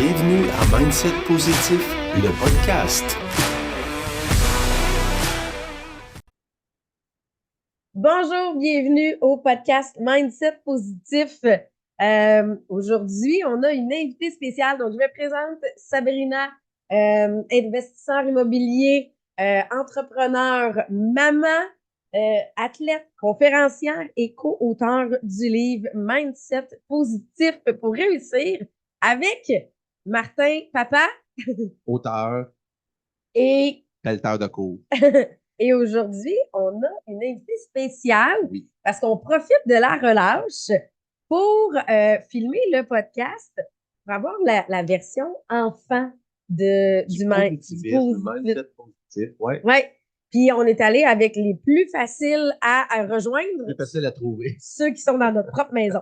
Bienvenue à Mindset Positif, le podcast. Bonjour, bienvenue au podcast Mindset Positif. Aujourd'hui, on a une invitée spéciale. Donc, je me présente Sabrina, investisseur immobilier, entrepreneur, maman, athlète, conférencière et co-auteur du livre Mindset Positif pour réussir avec Martin, papa, Auteur, et pelleteur de cours. Et aujourd'hui, on a une invitée spéciale Oui. parce qu'on profite de la relâche pour filmer le podcast, pour avoir la version enfant du Positivisme, mindset positif, ouais. Ouais. Puis on est allé avec les plus faciles à rejoindre, Plus facile à trouver. ceux qui sont dans notre propre maison.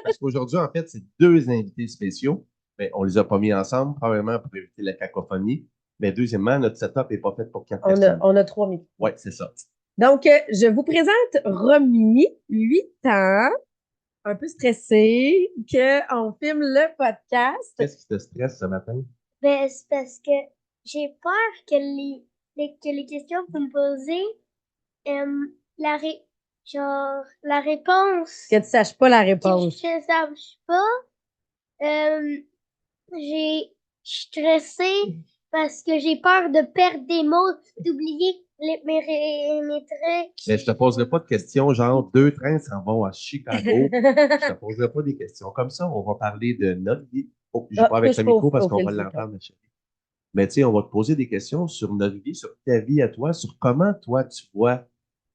Parce qu'aujourd'hui, en fait, c'est deux invités spéciaux. Mais on les a pas mis ensemble, probablement pour éviter la cacophonie. Mais deuxièmement, notre setup n'est pas fait pour 4 personnes. On a 3 micros. Oui, c'est ça. Donc, je vous présente Romy, 8 ans, un peu stressée, qu'on filme le podcast. Qu'est-ce qui te stresse ce matin? Ben, c'est parce que j'ai peur que les questions que vous me posez, la réponse, Que tu saches pas la que réponse. je ne sache pas, je suis stressée parce que j'ai peur de perdre des mots, d'oublier mes trucs. Mais je te poserai pas de questions genre deux trains s'en vont à Chicago. Je te poserai pas des questions comme ça. On va parler de notre vie. Oh, je vais pas avec touche le pas micro parce au qu'on va fil du l'entendre, ma chérie. Mais tu sais, on va te poser des questions sur notre vie, sur ta vie à toi, sur comment toi tu vois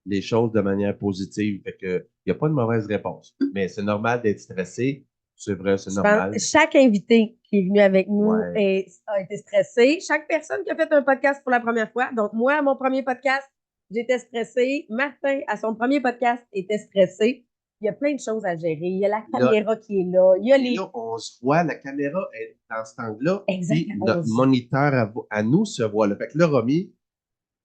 les choses de manière positive. Fait que il n'y a pas de mauvaise réponse. Mais c'est normal d'être stressé. C'est vrai, c'est Je normal. pense, chaque invité qui est venu avec nous Ouais. a été stressé. Chaque personne qui a fait un podcast pour la première fois. Donc, moi, à mon premier podcast, j'étais stressée. Martin, à son premier podcast, était stressé. Il y a plein de choses à gérer. Il y a la Là, caméra qui est là. Il y a Et les... là, on se voit, la caméra est dans cet angle-là. Puis Exactement. notre moniteur à nous se voit là. Fait que là, Romy,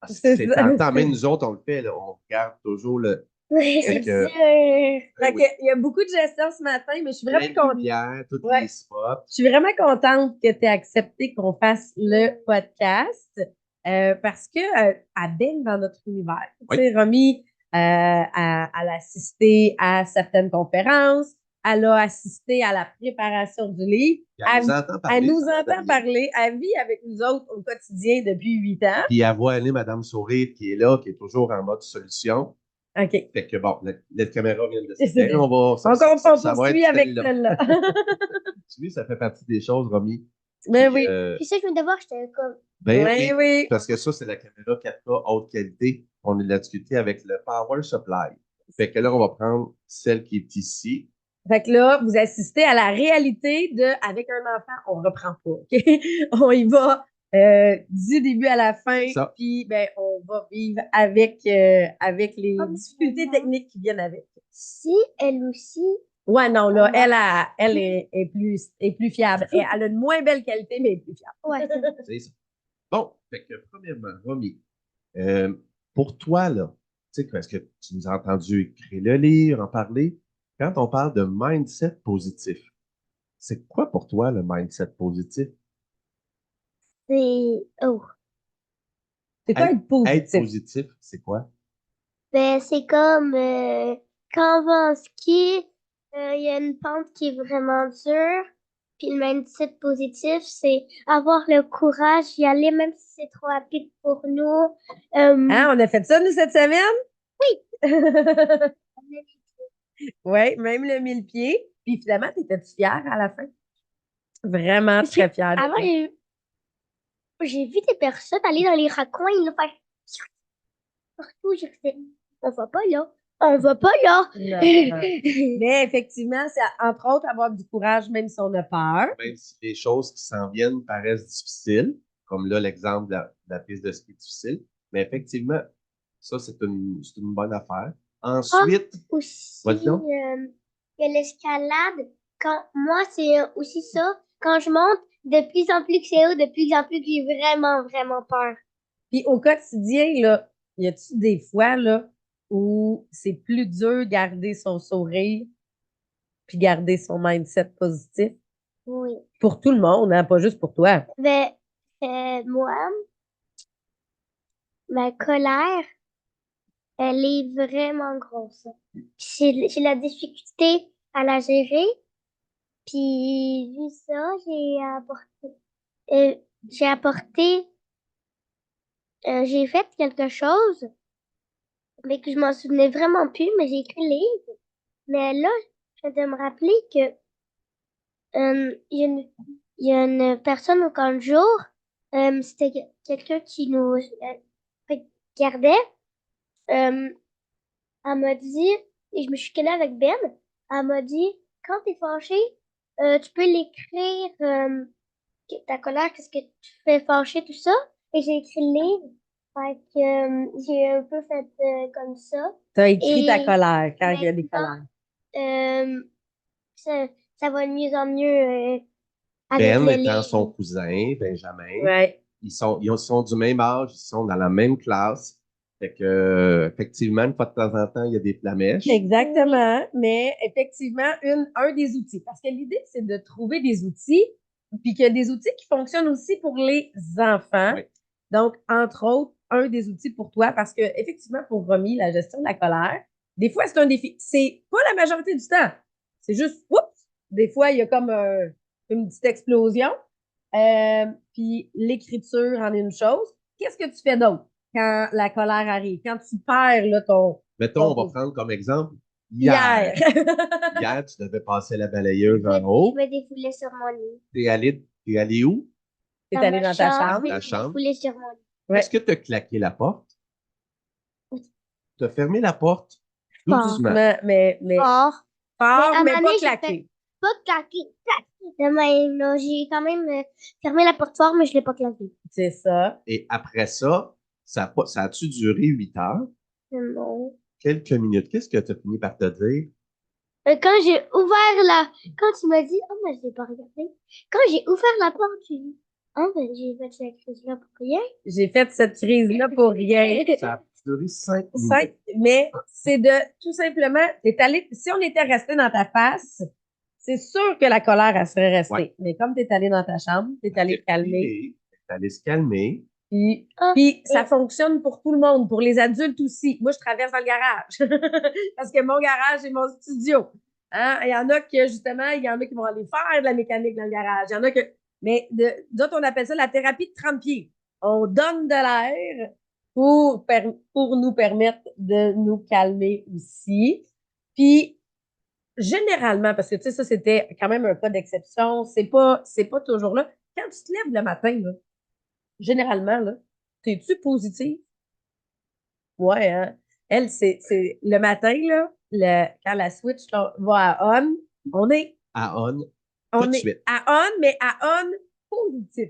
parce que C'est c'est ça. tentant, même nous autres, on le fait, là, on regarde toujours le. Oui, Fait c'est que- sûr. Fait Oui. que, il y a beaucoup de gestion ce matin, mais je suis vraiment Plein de contente. lumière, tous Ouais. les spots. Je suis vraiment contente que tu aies accepté qu'on fasse le podcast parce que elle baigne dans notre univers. Oui. Tu sais, Romy, elle a assisté à certaines conférences, elle a assisté à la préparation du livre. Puis elle nous entend parler. Elle nous ça va entend bien. parler, elle vit avec nous autres au quotidien depuis 8 ans. Puis elle voit aller Madame Sourire qui est là, qui est toujours en mode solution. OK. Fait que bon, la caméra vient de C'est s'éteindre. On va. On Ça va poursuit être avec celle-là. celle-là. Tu vois, ça fait partie des choses, Romy. Mais Puis, oui. Puis ça, je viens de voir, j'étais comme. Ben Oui, oui. Parce que ça, c'est la caméra 4K haute qualité. On l'a discuté avec le Power Supply. Fait que là, on va prendre celle qui est ici. Fait que là, vous assistez à la réalité de avec un enfant, on reprend pas, OK? On y va du début à la fin, Ça. puis ben on va vivre avec les Oh, difficultés maman. techniques qui viennent avec. Si elle aussi. Ouais, non, là, Maman. elle est plus fiable. Elle a une moins belle qualité, mais elle est plus fiable. Ouais, C'est ça. Bon, fait que premièrement, Romy, pour toi, là, tu sais, parce que tu nous as entendu écrire le livre, en parler, quand on parle de mindset positif, c'est quoi pour toi le mindset positif? c'est. Oh. C'est quoi être Être positif? positif, c'est quoi? Ben, c'est comme quand on va en ski, il y a une pente qui est vraiment dure. Puis le mindset positif, c'est avoir le courage d'y aller, même si c'est trop rapide pour nous. Hein, on a fait ça, nous, cette semaine? Oui! Oui, même le 1000 pieds. Puis finalement, t'étais-tu fière à la fin? Vraiment très fière de Avant, toi. j'ai vu des personnes aller dans les raccoins, là, faire partout. J'ai fait, on va pas là. On va pas là. Non, non. Mais effectivement, c'est entre autres avoir du courage, même si on a peur. Même si les choses qui s'en viennent paraissent difficiles, comme là, l'exemple de la piste de ski difficile, mais effectivement, ça, c'est une bonne affaire. Ensuite, Aussi, vas-y donc. il y a l'escalade. Moi, c'est aussi ça. Quand je monte, de plus en plus que c'est haut, de plus en plus que j'ai vraiment, vraiment peur. Puis au quotidien, là, y a-tu des fois là, où c'est plus dur garder son sourire puis garder son mindset positif? Oui. Pour tout le monde, hein, pas juste pour toi. Ben, moi, ma colère, elle est vraiment grosse. J'ai la difficulté à la gérer. Puis, vu ça, euh, j'ai apporté, j'ai fait quelque chose, mais que je m'en souvenais vraiment plus, mais j'ai écrit le livre. Mais là, je viens de me rappeler que il y a une personne au camp de jour, c'était quelqu'un qui nous regardait. Euh, Elle m'a dit, et je me suis collée avec Ben, elle m'a dit, quand t'es fâché, tu peux l'écrire, ta colère, qu'est-ce que tu fais fâcher, tout ça. Et j'ai écrit le livre. Fait que, j'ai un peu fait comme ça. Tu as écrit ta Et colère quand il y a des maintenant, colères. ça va de mieux en mieux avec Ben le étant son livre. cousin, Benjamin. Ouais. Ils sont du même âge, ils sont dans la même classe. Fait que, effectivement, une fois de temps en temps, il y a des flamèches. Exactement, mais effectivement, un des outils. Parce que l'idée, c'est de trouver des outils, puis qu'il y a des outils qui fonctionnent aussi pour les enfants. Oui. Donc, entre autres, un des outils pour toi, parce que effectivement, pour Romy, la gestion de la colère, des fois, c'est un défi. C'est pas la majorité du temps. C'est juste, oups, des fois, il y a comme une petite explosion. Puis l'écriture en est une chose. Qu'est-ce que tu fais d'autre quand la colère arrive? Quand tu perds là, Mettons, on va prendre comme exemple hier. Hier, tu devais passer la balayeuse Je en me haut. défoulais sur mon lit. T'es allé où? T'es Dans allé ma dans ta chambre, chambre. je Ta me chambre. défoulais sur mon lit. Ouais. Est-ce que tu as claqué la porte? Oui. Tu as fermé la porte tout Fort. doucement. Mais Fort. fort, à un mais moment pas donné, j'ai claqué. pas claqué. De même, là. J'ai quand même fermé la porte fort, mais je l'ai pas claqué. C'est ça. Et après ça, ça a-tu duré 8 heures? Non. Quelques minutes. Qu'est-ce que tu as fini par te dire? Quand j'ai ouvert quand tu m'as dit, oh, mais je l'ai pas regardé. Quand j'ai ouvert la porte, j'ai dit, oh, ben, j'ai fait cette crise-là pour rien. J'ai fait cette crise-là pour rien. Ça a duré 5 Cinq- minutes. mais c'est de tout simplement, si on était resté dans ta face, c'est sûr que la colère, elle serait restée. Ouais. Mais comme tu es allé dans ta chambre, tu es allé te calmer. T'es allé se calmer. Puis, Ah, puis ça fonctionne pour tout le monde, pour les adultes aussi. Moi, je traverse dans le garage parce que mon garage est mon studio. Hein? Il y en a qui, justement, il y en a qui vont aller faire de la mécanique dans le garage. Il y en a que. Mais d'autres, on appelle ça la thérapie de 30 pieds. On donne de l'air pour nous permettre de nous calmer aussi. Puis, généralement, parce que tu sais, ça, c'était quand même un cas d'exception, c'est pas toujours là. Quand tu te lèves le matin, là, généralement, là, t'es-tu positive? Ouais, hein? Elle, c'est le matin, là, quand la switch va à on est, À on, tout on de est suite. à on, mais à on positif.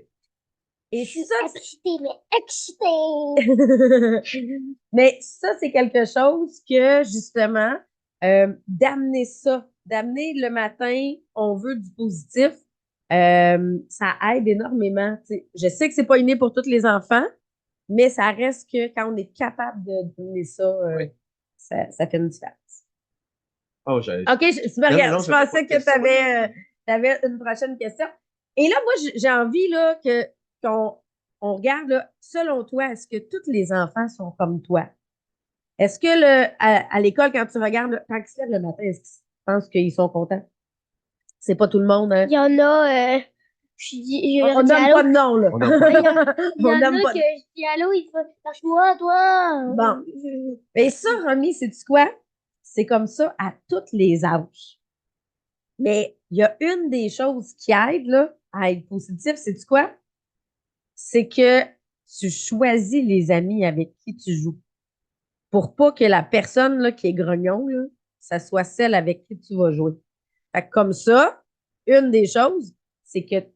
Et je suis ça, excitée, mais excitée. mais ça, c'est quelque chose que, justement, d'amener le matin, on veut du positif, ça aide énormément. T'sais. Je sais que c'est pas inné pour tous les enfants, mais ça reste que quand on est capable de donner ça, Oui. ça fait une différence. Oh, j'avais. OK, tu me Non, regardes. non, Je j'avais pensais pas de que tu question. avais une prochaine question. Et là, moi, j'ai envie là, qu'on regarde, là, selon toi, est-ce que tous les enfants sont comme toi? Est-ce que à l'école, quand tu regardes, quand ils se lèvent le matin, est-ce que tu penses qu'ils sont contents? C'est pas tout le monde, hein? Il y en a, je leur On dis nomme allô. pas de nom, là. On nomme pas de nom. Il y On en nomme a pas que de je dis allô, il fait lâche-moi, toi. Bon. Mais ça, Romy, c'est-tu quoi? C'est comme ça à tous les âges. Mais il y a une des choses qui aide là, à être positif, c'est-tu quoi? C'est que tu choisis les amis avec qui tu joues. Pour pas que la personne là, qui est grognon, là, ça soit celle avec qui tu vas jouer. Fait que comme ça, une des choses, c'est que, tu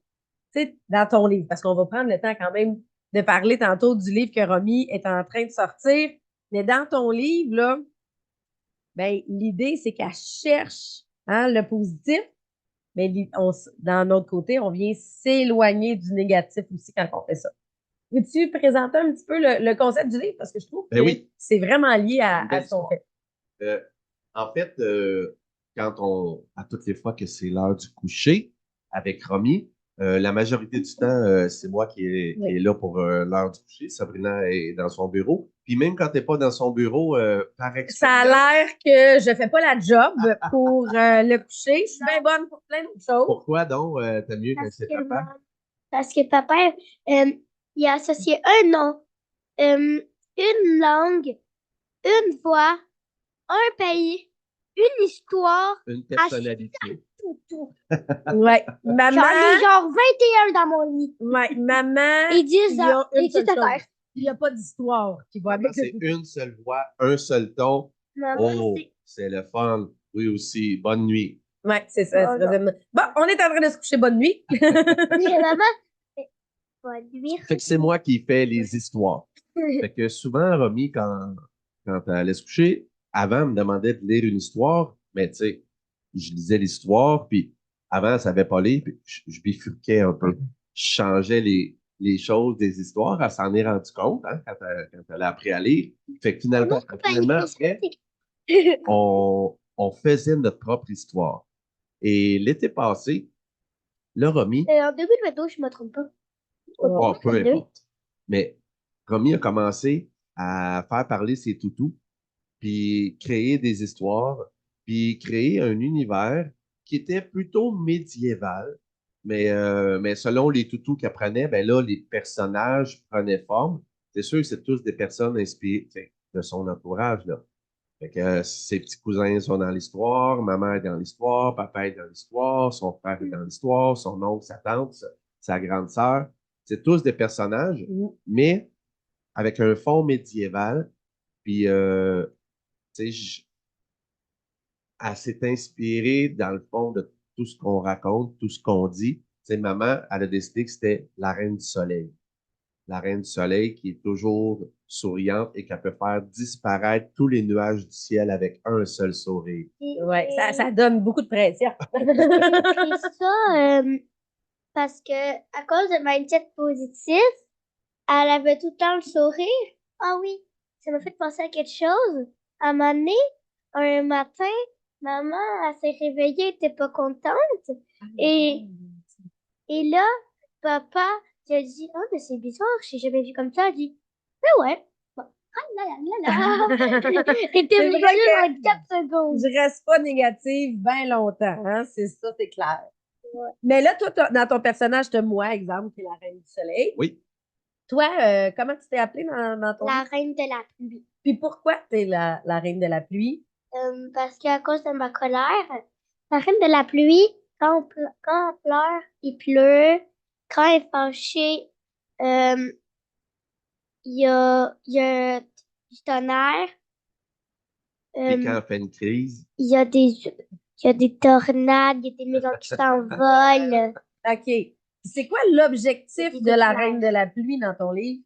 sais, dans ton livre, parce qu'on va prendre le temps quand même de parler tantôt du livre que Romy est en train de sortir, mais dans ton livre, là, ben, l'idée, c'est qu'elle cherche hein, le positif, mais d'un autre côté, on vient s'éloigner du négatif aussi quand on fait ça. Veux-tu présenter un petit peu le concept du livre? Parce que je trouve Ben que oui. c'est vraiment lié Une à belle ce qu'on histoire. fait. En fait, à toutes les fois que c'est l'heure du coucher, avec Romy. La majorité du temps, c'est moi qui est là pour l'heure du coucher. Sabrina est dans son bureau. Puis même quand tu n'es pas dans son bureau, par Ça a expérience, l'air que je fais pas la job pour le coucher. Je suis bien bonne pour plein d'autres choses. pourquoi donc t'as mieux que c'est papa? Parce que papa, il a associé un nom, une langue, une voix, un pays, une histoire, Une personnalité. tout. Ouais. Maman, J'en ai genre 21 dans mon lit. ouais, maman, Et 10 ils ont une et 10 seule à chose. terre. Il n'y a pas d'histoire qui va Maman, avec c'est une seule voix, un seul ton. Maman, Oh, c'est... c'est le fun. Oui aussi. Bonne nuit. Ouais, c'est ça. Oh, c'est vraiment- Bon, on est en train de se coucher. Bonne nuit. Maman, c'est... Bonne nuit. Fait que c'est moi qui fais les histoires. Fait que souvent, Romy, quand elle allait se coucher, avant, elle me demandait de lire une histoire, mais tu sais, je lisais l'histoire, puis avant, elle savait pas lire, puis je bifurquais un peu. Je changeais les choses des histoires. Elle s'en est rendue compte, hein, quand elle a appris à lire. Fait que finalement, après, on faisait notre propre histoire. Et l'été passé, le Romy, En 2022, je ne me trompe pas. bon, peu importe. Mais Romy a commencé à faire parler ses toutous, puis créer des histoires, puis créer un univers qui était plutôt médiéval. Mais selon les toutous qu'elle prenait, ben là, les personnages prenaient forme. C'est sûr que c'est tous des personnes inspirées, tu sais, de son entourage, là. Fait que ses petits cousins sont dans l'histoire, maman est dans l'histoire, papa est dans l'histoire, son frère est dans l'histoire, son oncle, sa tante, sa grande sœur. C'est tous des personnages, mais avec un fond médiéval. Puis, tu sais, elle s'est inspirée, dans le fond, de tout ce qu'on raconte, tout ce qu'on dit. Tu sais, maman, elle a décidé que c'était la reine du soleil. La reine du soleil qui est toujours souriante et qui peut faire disparaître tous les nuages du ciel avec un seul sourire. Ouais, ça donne beaucoup de pression. Et ça, parce que à cause de mindset positif, elle avait tout le temps le sourire. Ah oui, ça m'a fait penser à quelque chose. À un moment donné, un matin, maman, elle s'est réveillée, elle était pas contente. Et, et là, papa, il a dit, oh, mais c'est bizarre, je t'ai jamais vu comme ça. Elle dit, mais ouais. Bon. Ah là là là là. T'étais C'est vrai mieux que- en 4 secondes. Je reste pas négative bien longtemps, hein? C'est ça, c'est clair. Ouais. Mais là, toi, dans ton personnage, tu as moi, exemple, qui est la reine du soleil. Oui. Toi, comment tu t'es appelée dans ton La livre? reine de la pluie. Puis pourquoi tu es la reine de la pluie? Parce qu'à cause de ma colère, la reine de la pluie, quand elle pleure, il pleut. Quand elle est fâchée, euh, il y a du tonnerre. Et quand Euh, elle fait une crise, il y a des tornades, il y a des maisons qui s'envolent. OK. C'est quoi l'objectif Des de la coups de reine de la pluie dans ton livre?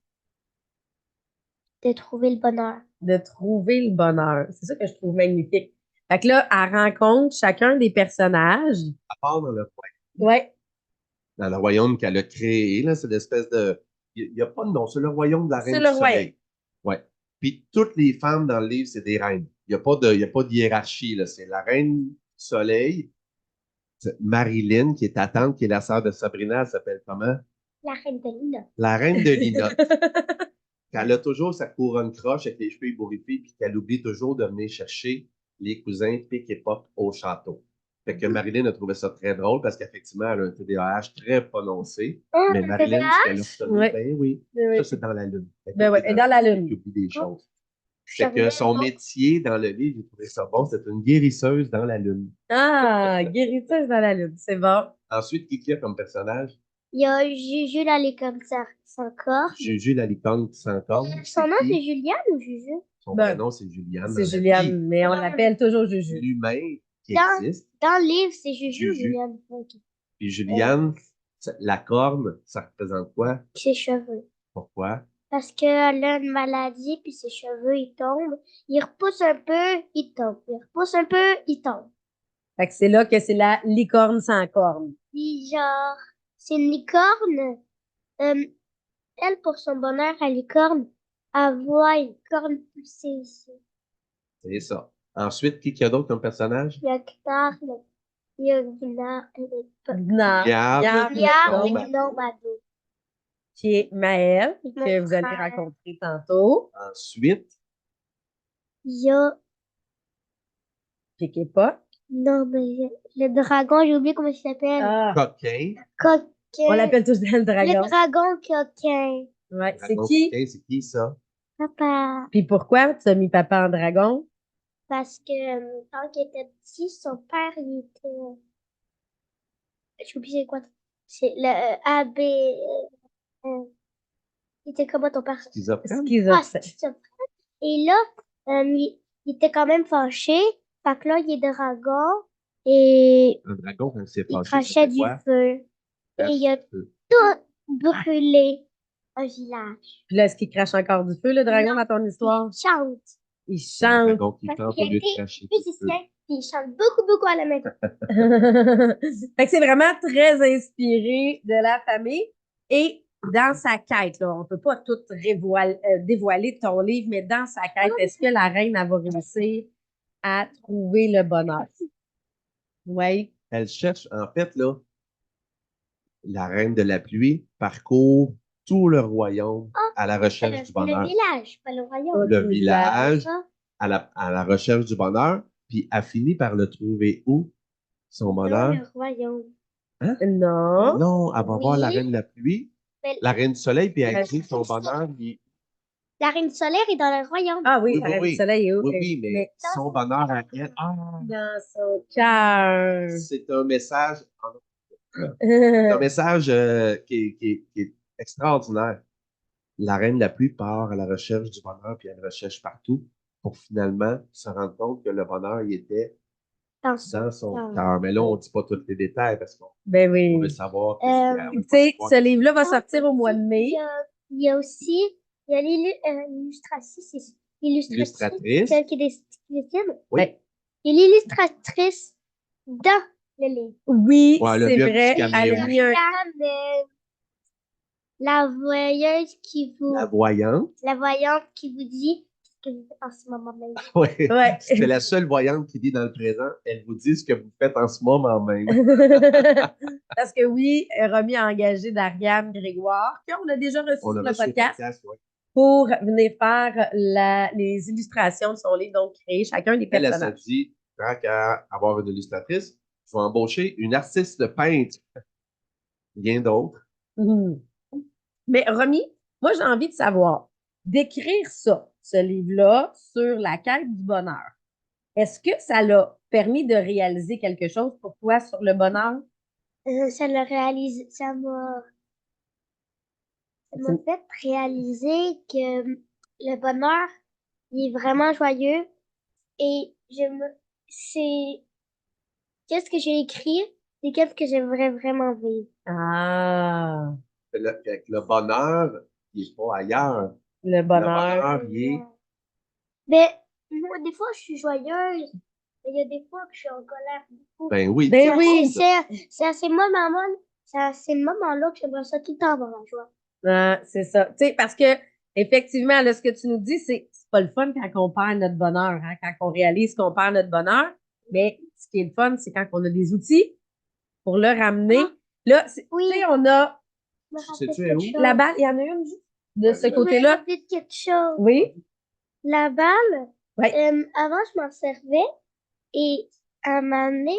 De trouver le bonheur. De trouver le bonheur. C'est ça que je trouve magnifique. Fait que là, elle rencontre chacun des personnages. à part Ouais. dans le royaume qu'elle a créé, là, c'est l'espèce de. Il n'y a pas de nom, c'est le royaume de la C'est reine le du soleil. Ouais. Puis toutes les femmes dans le livre, c'est des reines. Il y a pas de hiérarchie, là. C'est la reine du soleil. C'est Marilyn, qui est ta tante, qui est la sœur de Sabrina, elle s'appelle comment? La reine de Lina. La reine de Lina. Qu'elle a toujours sa couronne croche avec les cheveux ébouriffés, puis qu'elle oublie toujours de venir chercher les cousins Pic et Pop au château. Fait que Marilyn a trouvé ça très drôle parce qu'effectivement, elle a un TDAH très prononcé. Mais Marilyn, ce qu'elle a retenu, Ouais. ben oui, Oui. ça c'est dans la lune. Fait Ben ouais, qu'elle et dans la lune. oublie des choses. Fait que son métier dans le livre, j'ai trouvé ça bon, c'est une guérisseuse dans la lune. Ah, guérisseuse dans la lune. C'est bon. Ensuite, qui y a comme personnage? Il y a Juju la licorne sans corps. Juju la licorne qui s'encorne. Son nom, qui? c'est Juliane ou Juju? Son Ben, prénom, c'est Juliane. C'est dans la Juliane, vie. mais on l'appelle toujours Juju. L'humain qui Dans- existe. Dans le livre, c'est Juju ou Juju. Juliane? Ok. Puis Juliane, la corne, ça représente quoi? Ses cheveux. Pourquoi? Parce qu'elle a une maladie, puis ses cheveux, ils tombent. Ils repoussent un peu, ils tombent. Ils repoussent un peu, ils tombent. Fait que c'est là que c'est la licorne sans corne. Puis genre, c'est une licorne. Elle, pour son bonheur à licorne, elle voit une corne pousser ici. C'est ça. Ensuite, qui y a d'autre comme personnage? Il y a Carl, Il y a Guinard, Non. Liard, Liard et Normando. Normando. Qui est Maël, Mon que vous allez frère. rencontrer tantôt. Ensuite, Il y a, Puis qui est pas. non, mais le dragon, j'ai oublié comment il s'appelle. Ah, coquin. Coquin. on l'appelle tous le dragon. Le dragon coquin. Ouais, c'est Dragon qui? coquin, c'est qui ça? Papa. Puis pourquoi tu as mis papa en dragon? Parce que quand il était petit, son père, il était. J'ai oublié quoi. C'est le AB. Il était comment ton père? Schizophrène? Ah, Schizophrène. schizophrène. Et là, il était quand même fâché. Fait que là, il est dragon et Un dragon, quand c'est il fâché, ça crachait fait du quoi? feu. Et il a tout brûlé un village. Puis là, est-ce qu'il crache encore du feu, le dragon, dans ton histoire? Il chante. Il Un chante. dragon qui Parce chante qu'il au lieu de était cracher du feu. musicien. Puis il chante beaucoup, beaucoup à la maison. Fait que c'est vraiment très inspiré de la famille. Et dans sa quête, là, on ne peut pas tout dévoiler ton livre, mais dans sa quête, est-ce que la reine elle va réussir à trouver le bonheur? Oui. Elle cherche, en fait, là, la reine de la pluie parcourt tout le royaume à la recherche du Le bonheur. village, pas le royaume. Le village Ça, à la recherche du bonheur, puis elle finit par le trouver où? Son dans bonheur? le royaume. Non. Non, elle va voir la Oui. reine de la pluie, Mais la reine du soleil, puis elle La dit que son reine du bonheur, la reine solaire est dans le royaume. Ah oui, Oui, la oui, reine oui. du soleil est où? oui, mais son bonheur à elle, Dans son cœur. c'est un message, un message qui est extraordinaire. La reine de la pluie part à la recherche du bonheur, puis elle recherche partout pour finalement se rendre compte que le bonheur, il était Dans dans son cœur. cœur. Mais là, on ne dit pas tous les détails parce qu'on Ben oui. veut savoir qu'est-ce qu'il y a. Tu sais, ce livre-là va sortir au mois de mai. Il y a aussi l'illustratrice, Illustratrice. celle qui dessine. Oui. Ben, Et l'illustratrice dans le livre. oui, Ouais, elle a c'est mis un vrai. petit Elle caméo. a mis un... La voyeuse qui vous, La voyante. la voyante qui vous dit ce que vous faites en ce moment même. Oui. Ouais. C'est la seule voyante qui vit dans le présent. Elle vous dit ce que vous faites en ce moment même. Parce que oui, Romy a engagé Dariane Grégoire, qu'on a déjà reçu On sur a le reçu le podcast, ouais. pour venir faire les illustrations de son livre, donc créer chacun des Elle s'est personnages. dit, tant qu'à avoir une illustratrice, je vais embaucher une artiste peintre. Rien d'autre. Mhm. Mais Romy, moi, j'ai envie de savoir, d'écrire ça, ce livre-là, sur la quête du bonheur, est-ce que ça l'a permis de réaliser quelque chose pour toi sur le bonheur? Ça m'a fait réaliser que le bonheur, il est vraiment joyeux et qu'est-ce que j'ai écrit, c'est qu'est-ce que j'aimerais vraiment vivre. Ah, Fait que le bonheur, il n'est pas ailleurs. le Le bonheur. bonheur, il est. Mais moi, des fois, je suis joyeuse, mais il y a des fois que je suis en colère beaucoup. Ben oui. Ben oui. C'est à ces moments-là, que j'aimerais ça tout le temps avoir la joie. Ah, c'est ça. Tu sais, parce que, effectivement, là, ce que tu nous dis, c'est pas le fun quand on perd notre bonheur, hein, quand on réalise qu'on perd notre bonheur. Mais ce qui est le fun, c'est quand on a des outils pour le ramener. Là, Oui. tu sais, on a Je me Sais-tu rappelle où? quelque chose. la balle, il y en a une juste de ce Je me côté-là. rappelle quelque chose. Oui. La balle, Ouais. avant, je m'en servais et à un moment donné,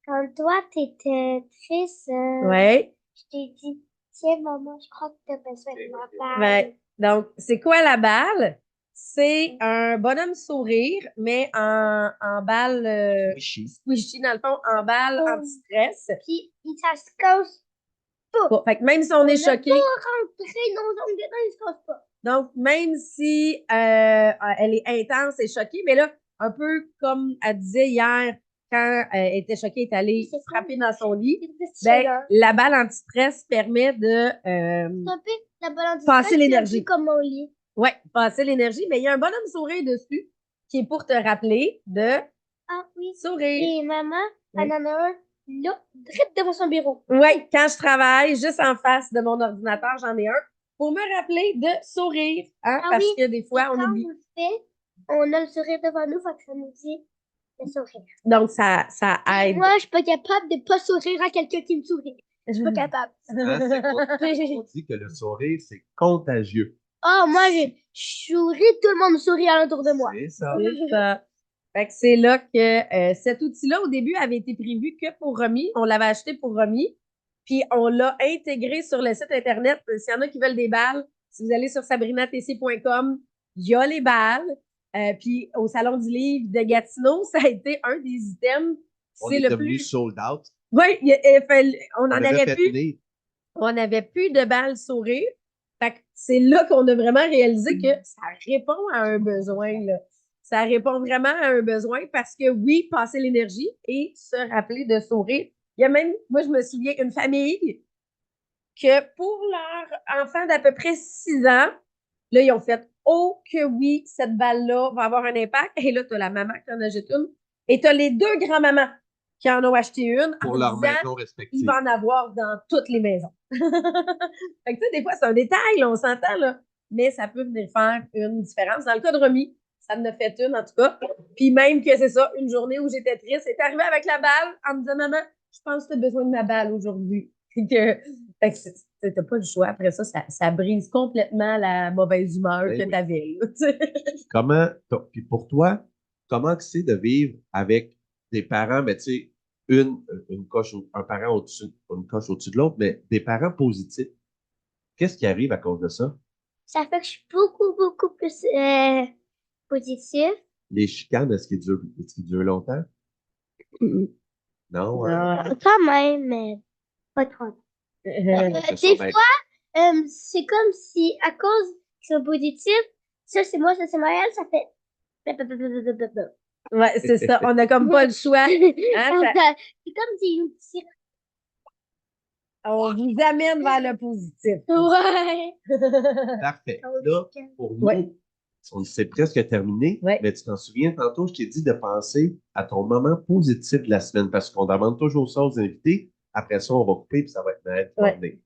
quand toi, t'étais triste, Ouais. je t'ai dit, tiens, maman, je crois que t'as besoin de ma balle. Ouais. Donc, c'est quoi la balle? C'est un bonhomme sourire, mais en balle squishy, dans le fond, en balle Oh. anti-stress. Puis, ça se casse. Bon, fait que même si on est a choqué, pas rentré nos ongles dedans, il se casse pas. donc même si elle est intense et choquée, mais là, un peu comme elle disait hier, quand elle était choquée, elle est allée C'est frapper dans son lit, C'est le petit ben, chaleur. la balle anti-stress permet de C'est un peu la balle en passer distance, l'énergie. c'est un peu comme mon lit. ouais, passer l'énergie, mais il y a un bonhomme sourire dessus qui est pour te rappeler de Ah oui. sourire. Et maman, Oui. elle en a un là, direct devant son bureau. Oui, quand je travaille juste en face de mon ordinateur, j'en ai un pour me rappeler de sourire, hein, Ah parce oui. que des fois, Et on quand oublie. on le fait, on a le sourire devant nous, fait que ça nous dit Le sourire. Donc, ça aide. Moi, je suis pas capable de pas sourire à quelqu'un qui me sourit. Je suis pas capable. Hein, on dit que le sourire, c'est contagieux. Oh, moi, je souris, tout le monde sourit alentour de moi. C'est ça. C'est ça. Fait que c'est là que cet outil-là, au début, avait été prévu que pour Romy. On l'avait acheté pour Romy. Puis on l'a intégré sur le site Internet. S'il y en a qui veulent des balles, si vous allez sur sabrinatc.com, il y a les balles. Puis au Salon du Livre de Gatineau, ça a été un des items. On C'est est le devenu plus. sold out. Oui, on n'en avait fait plus. tenir. On n'avait plus de balles sourire. Fait que c'est là qu'on a vraiment réalisé que ça répond à un besoin, là. Ça répond vraiment à un besoin parce que oui, passer l'énergie et se rappeler de sourire. Il y a même, moi, je me souviens, une famille que pour leur enfant d'à peu près 6 ans, là, ils ont fait oh que oui, cette balle-là va avoir un impact. Et là, tu as la maman qui en achète une. Et tu as les deux grands-mamans qui en ont acheté une Pour en leur disant maison il respective. va en avoir dans toutes les maisons. Fait que, tu sais, des fois, c'est un détail, là, on s'entend, là. Mais ça peut venir faire une différence. Dans le cas de Romy, ça en a fait une, en tout cas. Puis même que c'est ça, une journée où j'étais triste, c'est arrivé avec la balle en me disant, maman, je pense que tu as besoin de ma balle aujourd'hui. Fait que t'as pas le choix. Après ça, ça brise complètement la mauvaise humeur Ben que oui. tu avais, là, tu sais. Puis pour toi, comment que c'est de vivre avec des parents, mais tu sais, une coche, un parent au-dessus, une coche au-dessus de l'autre, mais des parents positifs. Qu'est-ce qui arrive à cause de ça? Ça fait que je suis beaucoup plus positif. Les chicanes, est-ce qu'ils durent longtemps? Non, hein? Non. Quand même, mais pas trop. Ce sont Des bien- fois, c'est comme si, à cause qu'ils sont positifs, ça c'est moi, ça c'est Marielle, ça fait. Ouais, c'est ça. On n'a comme pas le choix. Hein, C'est comme des petits. on vous amène vers le positif. Ouais. Parfait. Là, pour nous, Ouais. c'est presque terminé, Ouais. mais tu t'en souviens, tantôt, je t'ai dit de penser à ton moment positif de la semaine, parce qu'on demande toujours ça aux invités. Après ça, on va couper, puis ça va être Naël qui va Ouais. venir.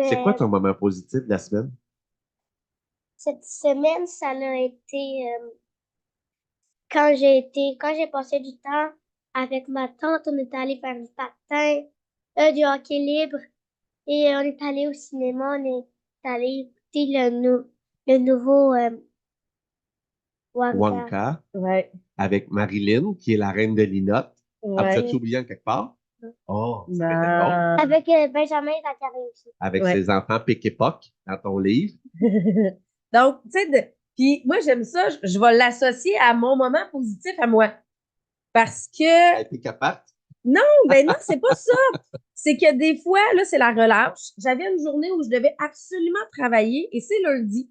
C'est quoi ton moment positif de la semaine? Cette semaine, ça a été quand j'ai passé du temps avec ma tante, on est allé faire du patin, du hockey libre, et on est allé au cinéma, on est allé écouter le nouveau Wonka. Wonka, Ouais. avec Marilyn, qui est la reine de l'inote. Ah, Ouais. tu as-tu oublié en quelque part? Oh, ça va être bon. Non. Avec Benjamin et Zachary aussi. Avec Ouais. ses enfants pick-et-pock dans ton livre. Donc, tu sais, puis moi, j'aime ça, je vais l'associer à mon moment positif à moi. Parce que, Avec pick-à-patte. ben non, c'est pas ça. C'est que des fois, là, c'est la relâche. J'avais une journée où je devais absolument travailler et c'est lundi.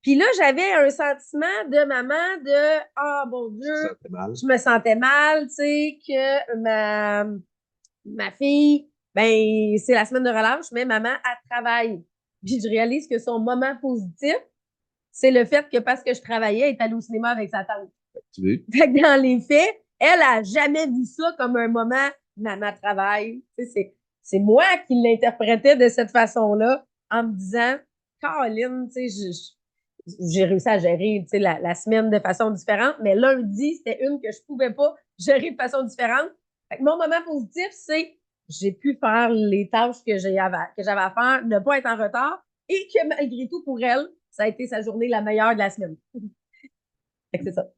Puis là, j'avais un sentiment de maman de ah, bon Dieu, Ça fait mal. je me sentais mal, tu sais, que ma fille, ben, c'est la semaine de relâche, mais maman, elle travaille. Puis je réalise que son moment positif, c'est le fait que parce que je travaillais, elle est allée au cinéma avec sa tante. Tu veux? Fait que dans les faits, elle a jamais vu ça comme un moment maman travaille. Tu sais, c'est moi qui l'interprétais de cette façon-là en me disant, Caroline, tu sais, j'ai réussi à gérer tu sais, la semaine de façon différente, mais lundi, c'était une que je pouvais pas gérer de façon différente. Fait que mon moment positif, c'est j'ai pu faire les tâches que j'avais à faire, ne pas être en retard et que malgré tout, pour elle, ça a été sa journée la meilleure de la semaine. Fait que c'est ça.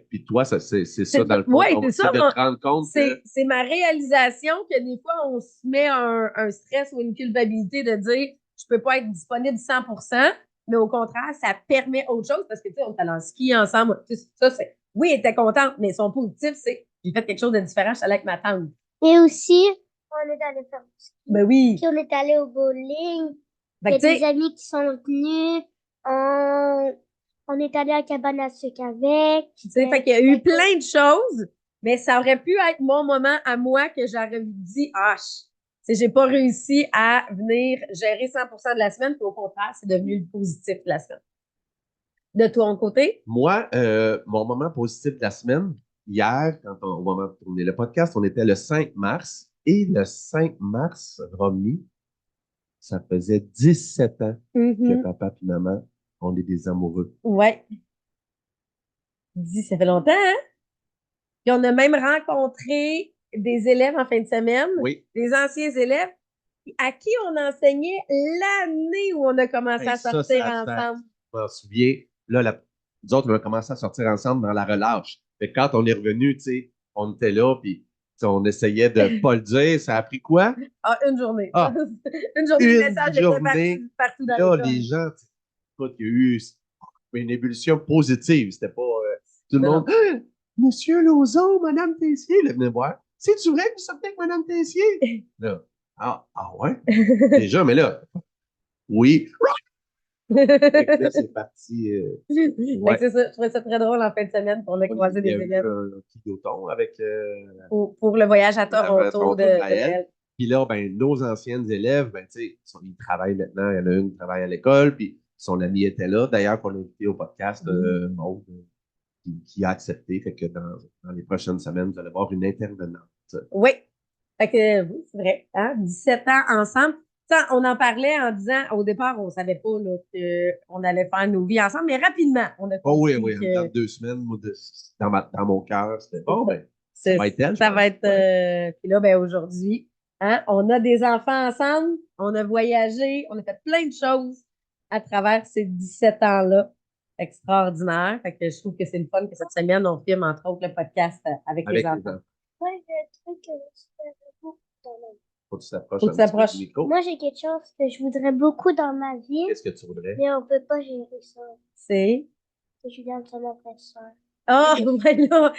Puis toi, c'est ça dans le fond. Ouais, c'est ça. De te rendre compte que C'est ma réalisation que des fois, on se met un stress ou une culpabilité de dire je peux pas être disponible 100%, mais au contraire, ça permet autre chose parce que, tu sais, on est allé en ski ensemble. Ça, c'est, oui, elle était contente, mais son positif, c'est j'ai fait quelque chose de différent, je suis allée avec ma tante. Et aussi, on est allé faire du ski. Ben oui. Puis on est allé au bowling. Fait Il y que, a tu des sais, amis qui sont venus. On est allé à la cabane à sucre avec. tu sais, fait qu'il y a eu plein de choses, mais ça aurait pu être mon moment à moi que j'aurais dit, j'ai pas réussi à venir gérer 100% de la semaine, puis au contraire, c'est devenu le positif de la semaine. De ton côté? moi, mon moment positif de la semaine, hier, au moment de tourner le podcast, on était le 5 mars. Et le 5 mars, Romy, ça faisait 17 ans que papa et maman, on est des amoureux. Ouais. Ça fait longtemps, hein? Puis on a même rencontré des élèves en fin de semaine, Oui. des anciens élèves, à qui on enseignait l'année où on a commencé Hey, à ça, sortir ça fait- ensemble. Je m'en souviens. Là, nous autres, on a commencé à sortir ensemble dans la relâche. Fait que quand on est revenu, tu sais, on était là, puis tu sais, on essayait de pas le dire. Ça a pris quoi? Ah, une journée. Ah, Une journée, le une message était journée. partout dans Là, l'école. les gens, tu sais, écoute, il y a eu une ébullition positive. C'était pas tout le Non, monde. Ah, Monsieur Lauzon, Madame Tessier, là, venez voir. C'est-tu vrai que vous sortez avec Madame Tessier? Là, ah ouais? Déjà, mais là, oui. Fait que là, c'est parti. Fait que Ouais. c'est ça, je trouvais ça très drôle en fin de semaine, puis on a croisé Il des y a eu élèves un kiloton avec pour le voyage à la Toronto de Maëlle. Noël. Puis là, ben, nos anciennes élèves, ben, tu sais, ils travaillent maintenant. Il y en a une qui travaille à l'école, puis son ami était là. D'ailleurs, qu'on a invité au podcast, Maud, qui a accepté. Fait que dans les prochaines semaines, vous allez voir une intervenante. Oui. Fait que, oui, c'est vrai. Hein? 17 ans ensemble. Ça, on en parlait en disant, au départ, on savait pas là, qu'on allait faire nos vies ensemble, mais rapidement, on a Oh oui, compris oui, que dans 2 semaines, moi, dans mon cœur, c'était bon, ben, ça va être elle, je ça pense. va être. Ouais. Puis là, ben, aujourd'hui, hein, on a des enfants ensemble, on a voyagé, on a fait plein de choses à travers ces 17 ans-là. Extraordinaire. Fait que je trouve que c'est le fun que cette semaine, on filme, entre autres, le podcast avec les Avec les enfants. enfants. Moi, j'ai un truc que je voudrais beaucoup dans ma vie. Faut que tu t'approches Faut un que tu petit peu t'approches. du micro. Moi, j'ai quelque chose que je voudrais beaucoup dans ma vie, Qu'est-ce que tu voudrais? mais on peut pas gérer ça. C'est. C'est Juliane, c'est ma vraie sœur. Ah, ben là,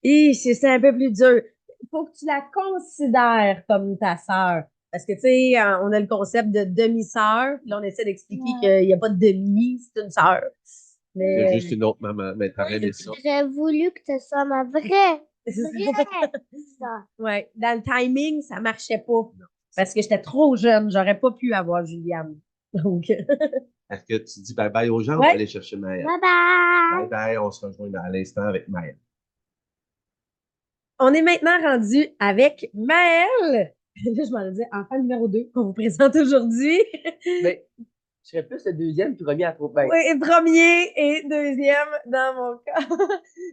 c'est un peu plus dur. Il faut que tu la considères comme ta sœur. Parce que, tu sais, on a le concept de demi-sœur. Puis là, on essaie d'expliquer qu'il n'y a pas de demi, c'est une sœur. C'est Mais juste une autre maman, mais t'aurais aimé ça. J'aurais voulu que ce soit ma vraie sœur. ouais, dans le timing, ça marchait pas. Parce que j'étais trop jeune. J'aurais pas pu avoir Juliane. Donc, Est-ce que tu dis bye-bye aux gens ou on Ouais. va aller chercher Maëlle? Bye bye! Bye-bye, on se rejoint à l'instant avec Maëlle. on est maintenant rendu avec Maëlle. Là, je m'en disais, enfant numéro 2 qu'on vous présente aujourd'hui. Mais je serais plus le deuxième puis premier à trop. Ben, Oui, premier et deuxième dans mon cas.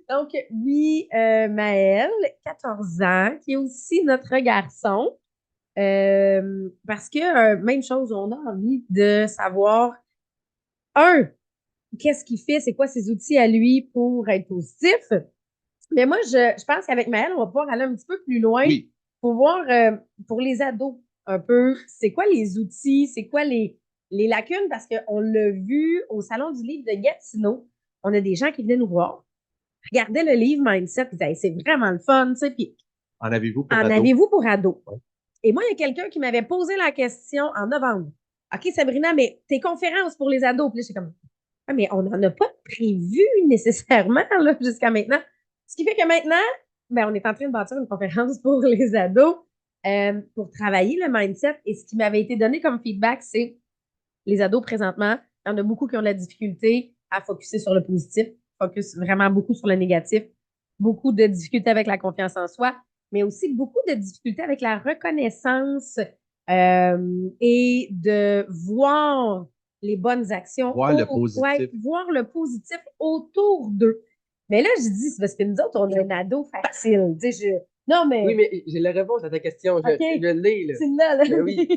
Donc, oui, Maëlle, 14 ans, qui est aussi notre garçon. Parce que, même chose, on a envie de savoir, qu'est-ce qu'il fait, c'est quoi ses outils à lui pour être positif. Mais moi, je pense qu'avec Maëlle, on va pouvoir aller un petit peu plus loin Oui. pour voir, pour les ados, un peu, c'est quoi les outils, c'est quoi les lacunes, parce qu'on l'a vu au Salon du livre de Gatineau. On a des gens qui venaient nous voir, regardaient le livre Mindset, ils disaient, hey, c'est vraiment le fun, tu sais, puis En avez-vous pour en ado? avez-vous pour ados? Ouais. Et moi, il y a quelqu'un qui m'avait posé la question en novembre. OK, Sabrina, mais tes conférences pour les ados, puis là, j'étais comme, ah, mais on n'en a pas prévu nécessairement là, jusqu'à maintenant. Ce qui fait que maintenant, ben, on est en train de bâtir une conférence pour les ados pour travailler le mindset. Et ce qui m'avait été donné comme feedback, c'est les ados présentement, il y en a beaucoup qui ont de la difficulté à focuser sur le positif, focus vraiment beaucoup sur le négatif, beaucoup de difficultés avec la confiance en soi, mais aussi beaucoup de difficultés avec la reconnaissance et de voir les bonnes actions. Voir le positif. Ouais, voir le positif autour d'eux. Mais là, je dis, c'est parce que nous autres, on a un ado facile. Tu sais, non, mais. oui, mais j'ai la réponse à ta question. Je l'ai, là. C'est là, là. Ben oui.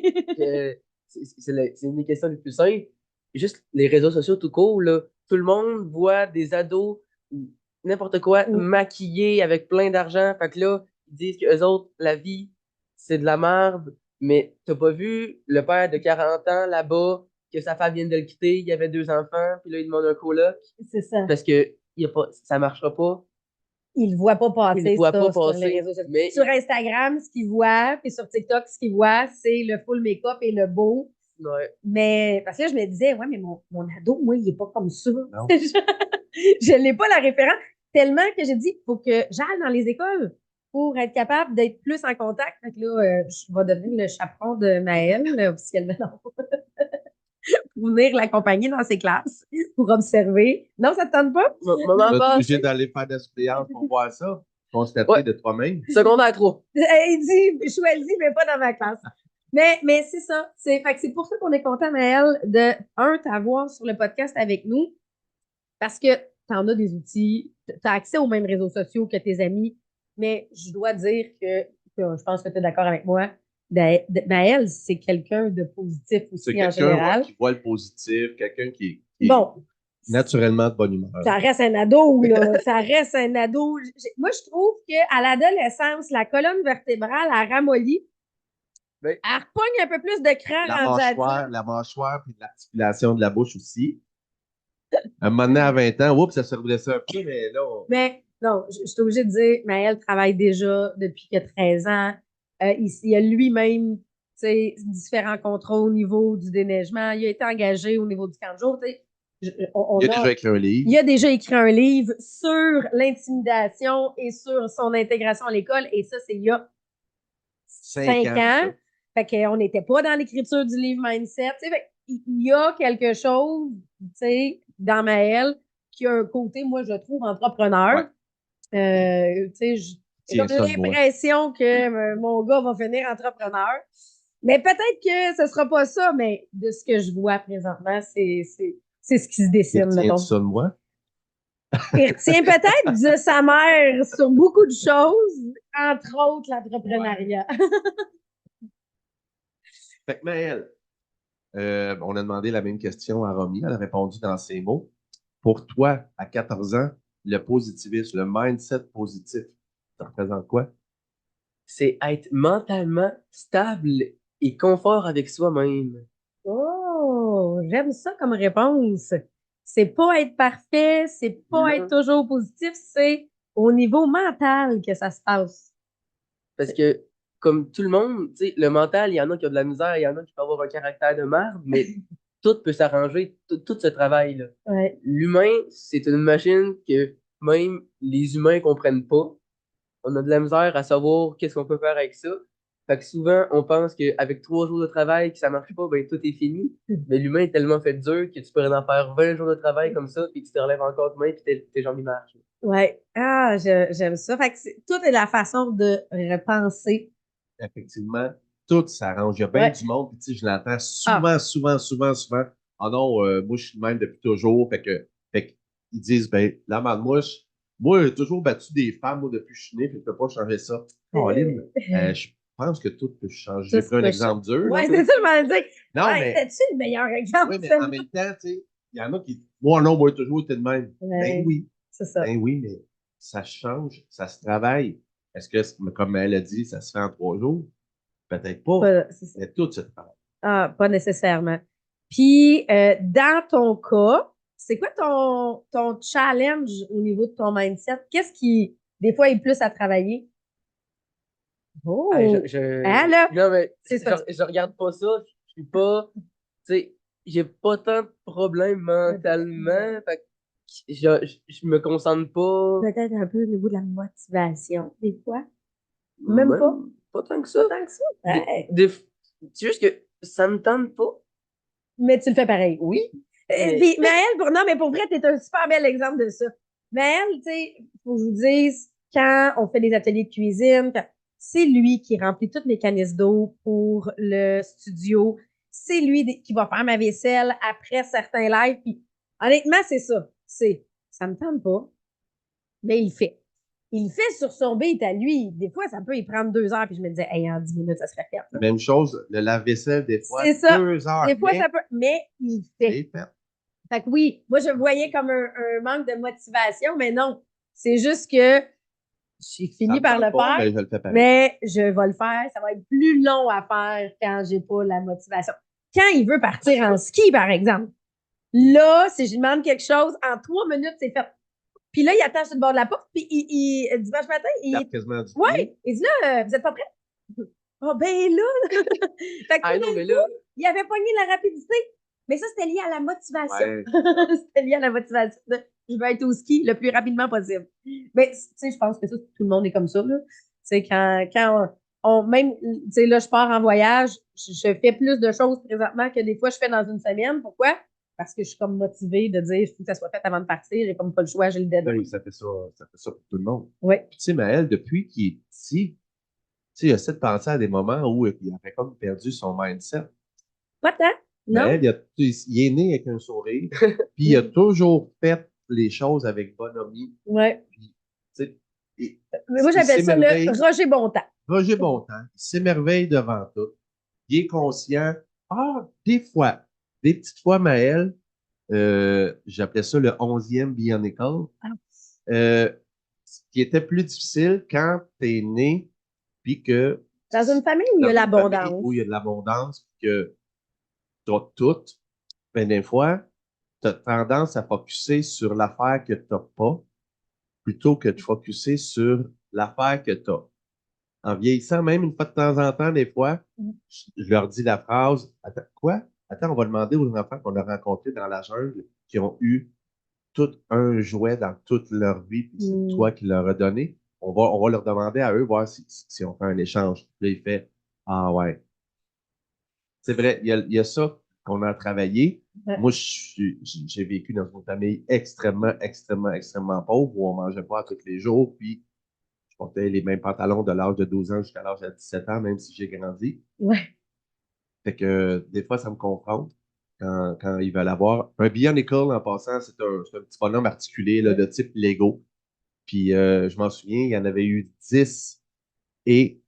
C'est une des questions les plus simples. Juste les réseaux sociaux tout court, là. Tout le monde voit des ados, n'importe quoi, maquillés avec plein d'argent. Fait que là, ils disent qu'eux autres, la vie, c'est de la merde. Mais t'as pas vu le père de 40 ans là-bas, que sa femme vient de le quitter, il avait 2 enfants, puis là, il demande un coloc. C'est ça. Parce que ça marchera pas. Il ne voit pas passer Il voit ça pas sur passer, les réseaux sociaux. mais Sur Instagram, ce qu'il voit, puis sur TikTok, ce qu'il voit, c'est le full make-up et le beau. ouais. Mais parce que là, je me disais, ouais, mais mon ado, moi, il n'est pas comme ça. Non. Je n'ai pas la référence. Tellement que j'ai dit, il faut que j'aille dans les écoles pour être capable d'être plus en contact. Fait que là, je vais devenir le chaperon de Maëlle, officiellement. Pour venir l'accompagner dans ses classes, pour observer. Non, ça ne te tente pas? Maman Tu es passe. obligé d'aller faire d'expérience pour voir ça. Constater Ouais. de toi-même. Secondaire 3. Il dit, choisis, mais pas dans ma classe. Mais c'est ça. Fait que c'est pour ça qu'on est content, Maëlle, de, t'avoir sur le podcast avec nous, parce que tu en as des outils, tu as accès aux mêmes réseaux sociaux que tes amis. Mais je dois dire que je pense que tu es d'accord avec moi. Maëlle, c'est quelqu'un de positif C'est aussi en quelqu'un général. qui voit le positif, quelqu'un qui est Bon, naturellement de bonne humeur. ça reste un ado, là. Ça reste un ado. Moi, je trouve qu'à l'adolescence, la colonne vertébrale, elle ramollit. Ben, Elle repogne un peu plus de cran rendu adulte. La mâchoire puis l'articulation de la bouche aussi. Un moment donné, à 20 ans, oups, ça se redressait un peu, mais là, Mais non, je suis obligée de dire, Maëlle travaille déjà depuis que 13 ans. Il a lui-même, tu sais, différents contrats au niveau du déneigement. Il a été engagé au niveau du camp de jour. Tu sais. il a déjà écrit un livre. Il a déjà écrit un livre sur l'intimidation et sur son intégration à l'école. Et ça, c'est il y a 5 ans. Fait qu'on n'était pas dans l'écriture du livre Mindset. Tu sais, fait, il y a quelque chose, tu sais, dans Maëlle qui a un côté, moi, je trouve, entrepreneur. Tu sais, j'ai comme l'impression que mon gars va finir entrepreneur. Mais peut-être que ce ne sera pas ça, mais de ce que je vois présentement, c'est ce qui se dessine. Il retient ça de moi? Il retient peut-être de sa mère sur beaucoup de choses, entre autres l'entrepreneuriat. Fait que Maëlle, on a demandé la même question à Romy, elle a répondu dans ses mots. Pour toi, à 14 ans, le positivisme, le mindset positif, ça représente quoi? C'est être mentalement stable et confort avec soi-même. Oh, j'aime ça comme réponse. C'est pas être parfait, c'est pas être toujours positif, c'est au niveau mental que ça se passe. Parce que, comme tout le monde, tu sais, le mental, il y en a qui ont de la misère, il y en a qui peuvent avoir un caractère de merde, mais tout peut s'arranger, tout ce travail-là. Ouais. L'humain, c'est une machine que même les humains comprennent pas. On a de la misère à savoir qu'est-ce qu'on peut faire avec ça. Fait que souvent, on pense qu'avec 3 jours de travail, que ça marche pas, ben tout est fini. Mais l'humain est tellement fait dur que tu pourrais en faire 20 jours de travail comme ça, puis tu te relèves encore demain, puis tes jambes, ils marchent. Ouais. Ah, j'aime ça. Fait que tout est la façon de repenser. Effectivement, tout s'arrange. Il y a bien du monde, puis tu sais, je l'entends souvent. Ah non, moi, je suis le même depuis toujours. Fait que ils disent, ben, là, moi, j'ai toujours battu des femmes, moi, depuis que je suis né, puis je ne peux pas changer ça. Caroline, je pense que tout peut changer. J'ai pris un exemple dur. Oui, c'est ça, je m'en dis. Non, ouais, mais. c'est-tu le meilleur exemple? Oui, mais en même temps, tu sais, il y en a qui. Moi, non, moi, j'ai toujours été de même. Ben oui. C'est ça. Ben oui, mais ça change, ça se travaille. Est-ce que, comme elle a dit, ça se fait en 3 jours? Peut-être pas. Mais tout se travaille. Ah, pas nécessairement. Puis, dans ton cas, c'est quoi ton challenge au niveau de ton mindset? Qu'est-ce qui, des fois, est plus à travailler? Oh! Hey, là? non, mais C'est ça. je regarde pas ça. Je suis pas. Tu sais, j'ai pas tant de problèmes mentalement. Fait que je me concentre pas. Peut-être un peu au niveau de la motivation, des fois. Même pas? Pas tant que ça. Pas tant que ça? Ouais. C'est juste que ça me tente pas. Mais tu le fais pareil. Oui. Puis Maëlle, non, mais pour vrai, t'es un super bel exemple de ça. Maëlle, tu sais, faut que je vous dise, quand on fait des ateliers de cuisine, c'est lui qui remplit toutes mes canisses d'eau pour le studio. C'est lui qui va faire ma vaisselle après certains lives. Puis, honnêtement, c'est ça. Ça me tente pas, mais il le fait. Il le fait sur son beat à lui. Des fois, ça peut y prendre 2 heures, puis je me disais, hey, en 10 minutes, ça serait fait. Même chose, le lave-vaisselle, des fois, C'est ça. 2 heures. Des fois, ça peut. Mais il fait. Fait que oui, moi, je le voyais comme un manque de motivation, mais non. C'est juste que j'ai fini par le faire, mais je le fais pareil. mais je vais le faire. Ça va être plus long à faire quand j'ai pas la motivation. Quand il veut partir en ski, par exemple, là, si je lui demande quelque chose, en 3 minutes, c'est fait. Puis là, il attend sur le bord de la porte, puis dimanche matin, il dit là, vous êtes pas prêts? Oh, ben là! Fait que non, mais là, il avait pogné la rapidité. Mais ça, c'était lié à la motivation. Ouais. C'était lié à la motivation. Je veux être au ski le plus rapidement possible. Mais, tu sais, je pense que ça, tout le monde est comme ça, là. Tu sais, quand même, tu sais, là, je pars en voyage, je fais plus de choses présentement que des fois, je fais dans une semaine. Pourquoi? Parce que je suis comme motivée de dire, il faut que ça soit fait avant de partir. J'ai comme pas le choix, j'ai le deadline. Oui, ça fait ça pour tout le monde. Oui. Puis, tu sais, Maëlle, depuis qu'il est petit, tu sais, il essaie de penser à des moments où il avait comme perdu son mindset. Pas tant. Non. Maëlle, il est né avec un sourire, puis il a toujours fait les choses avec bonhomie. Ouais. Puis, tu sais, Mais moi, j'appelle ça le Roger Bontemps. Roger Bontemps, il s'émerveille devant tout. Il est conscient. Ah, des fois, des petites fois, Maël, j'appelais ça le 11e Bionicle. Ah. Ce qui était plus difficile quand tu es né, puis que. Dans une famille où il y a l'abondance. Où il y a de l'abondance, puis que tu as tout, ben des fois, tu as tendance à focusser sur l'affaire que tu n'as pas, plutôt que de focusser sur l'affaire que tu as. En vieillissant, même une fois de temps en temps, des fois, je leur dis la phrase, attends, quoi? Attends, on va demander aux enfants qu'on a rencontrés dans la jungle qui ont eu tout un jouet dans toute leur vie, puis c'est toi qui leur as donné. On va leur demander à eux, voir si on fait un échange. Puis là, il fait, ah ouais. C'est vrai, il y a ça qu'on a travaillé. Ouais. Moi, j'ai vécu dans une famille extrêmement pauvre où on mangeait pas tous les jours, puis je portais les mêmes pantalons de l'âge de 12 ans jusqu'à l'âge de 17 ans, même si j'ai grandi. Ouais. Fait que des fois, ça me confronte quand ils veulent avoir. Un Bionicle, en passant, c'est un petit bonhomme articulé là, de type Lego. Puis je m'en souviens, il y en avait eu 10 et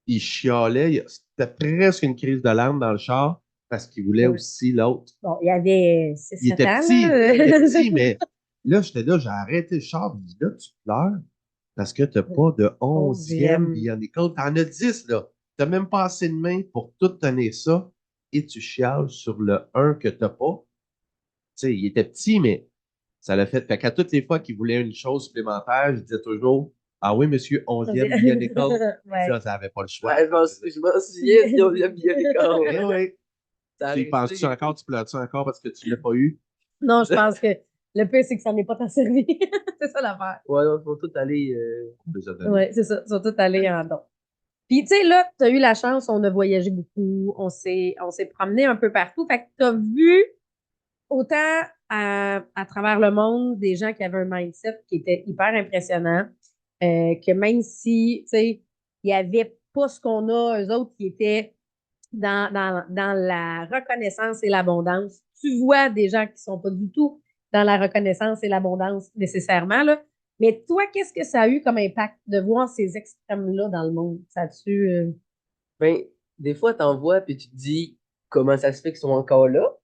il chialait. C'était presque une crise de larmes dans le char parce qu'il voulait aussi l'autre. Bon, il y avait Il 6-7 était ans. petit, Là. il était petit, mais là, j'étais là, j'ai arrêté le char, je dis là, tu pleures parce que tu n'as pas de 11e Bionicle. T'en as 10, là. Tu n'as même pas assez de mains pour tout tenir ça et tu chiales sur le 1 que tu n'as pas. Tu sais, il était petit, mais ça l'a fait. Fait qu'à toutes les fois qu'il voulait une chose supplémentaire, je disais toujours, ah oui, monsieur, 11e Bionicle. Ouais. Ça n'avait pas le choix. Ouais, je m'en souviens du 11e Bionicle. Eh oui. Ça Tu y arrive, penses-tu encore, tu pleures-tu encore parce que tu ne l'as pas eu? Non, je pense que le pire, c'est que ça n'est pas tant servi. C'est ça l'affaire. Ouais, non, ils vont tous aller. Oui, c'est ça. Ils sont tous allés en don. Puis, tu sais, là, tu as eu la chance, on a voyagé beaucoup, on s'est promené un peu partout. Fait que tu as vu autant à travers le monde des gens qui avaient un mindset qui était hyper impressionnant, que même si, tu sais, il n'y avait pas ce qu'on a, eux autres qui étaient dans la reconnaissance et l'abondance. Tu vois des gens qui ne sont pas du tout dans la reconnaissance et l'abondance nécessairement, là. Mais toi, qu'est-ce que ça a eu comme impact de voir ces extrêmes-là dans le monde? Ça a-tu... Ben, des fois, t'en vois, puis tu te dis comment ça se fait qu'ils sont encore là.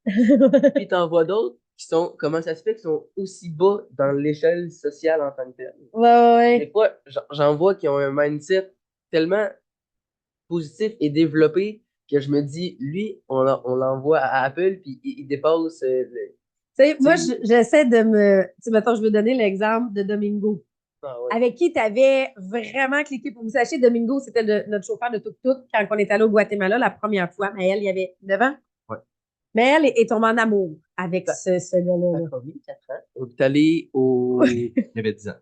Puis t'en vois d'autres qui sont comment ça se fait qu'ils sont aussi bas dans l'échelle sociale en tant que telle. Ouais. Des fois, j'en vois qui ont un mindset tellement positif et développé que je me dis, lui, on l'envoie à Apple, puis il dépasse Tu sais, moi, j'essaie de me... Tu sais, mettons, je veux donner l'exemple de Domingo, avec qui tu avais vraiment cliqué. Pour vous sachiez, Domingo, c'était notre chauffeur de tuk-tuk quand on est allé au Guatemala la première fois. Mais elle, il y avait 9 ans. Ouais. Mais elle est tombée en amour avec ce gars-là. Combien? 4 ans? On est allé au... Il y avait 10 ans.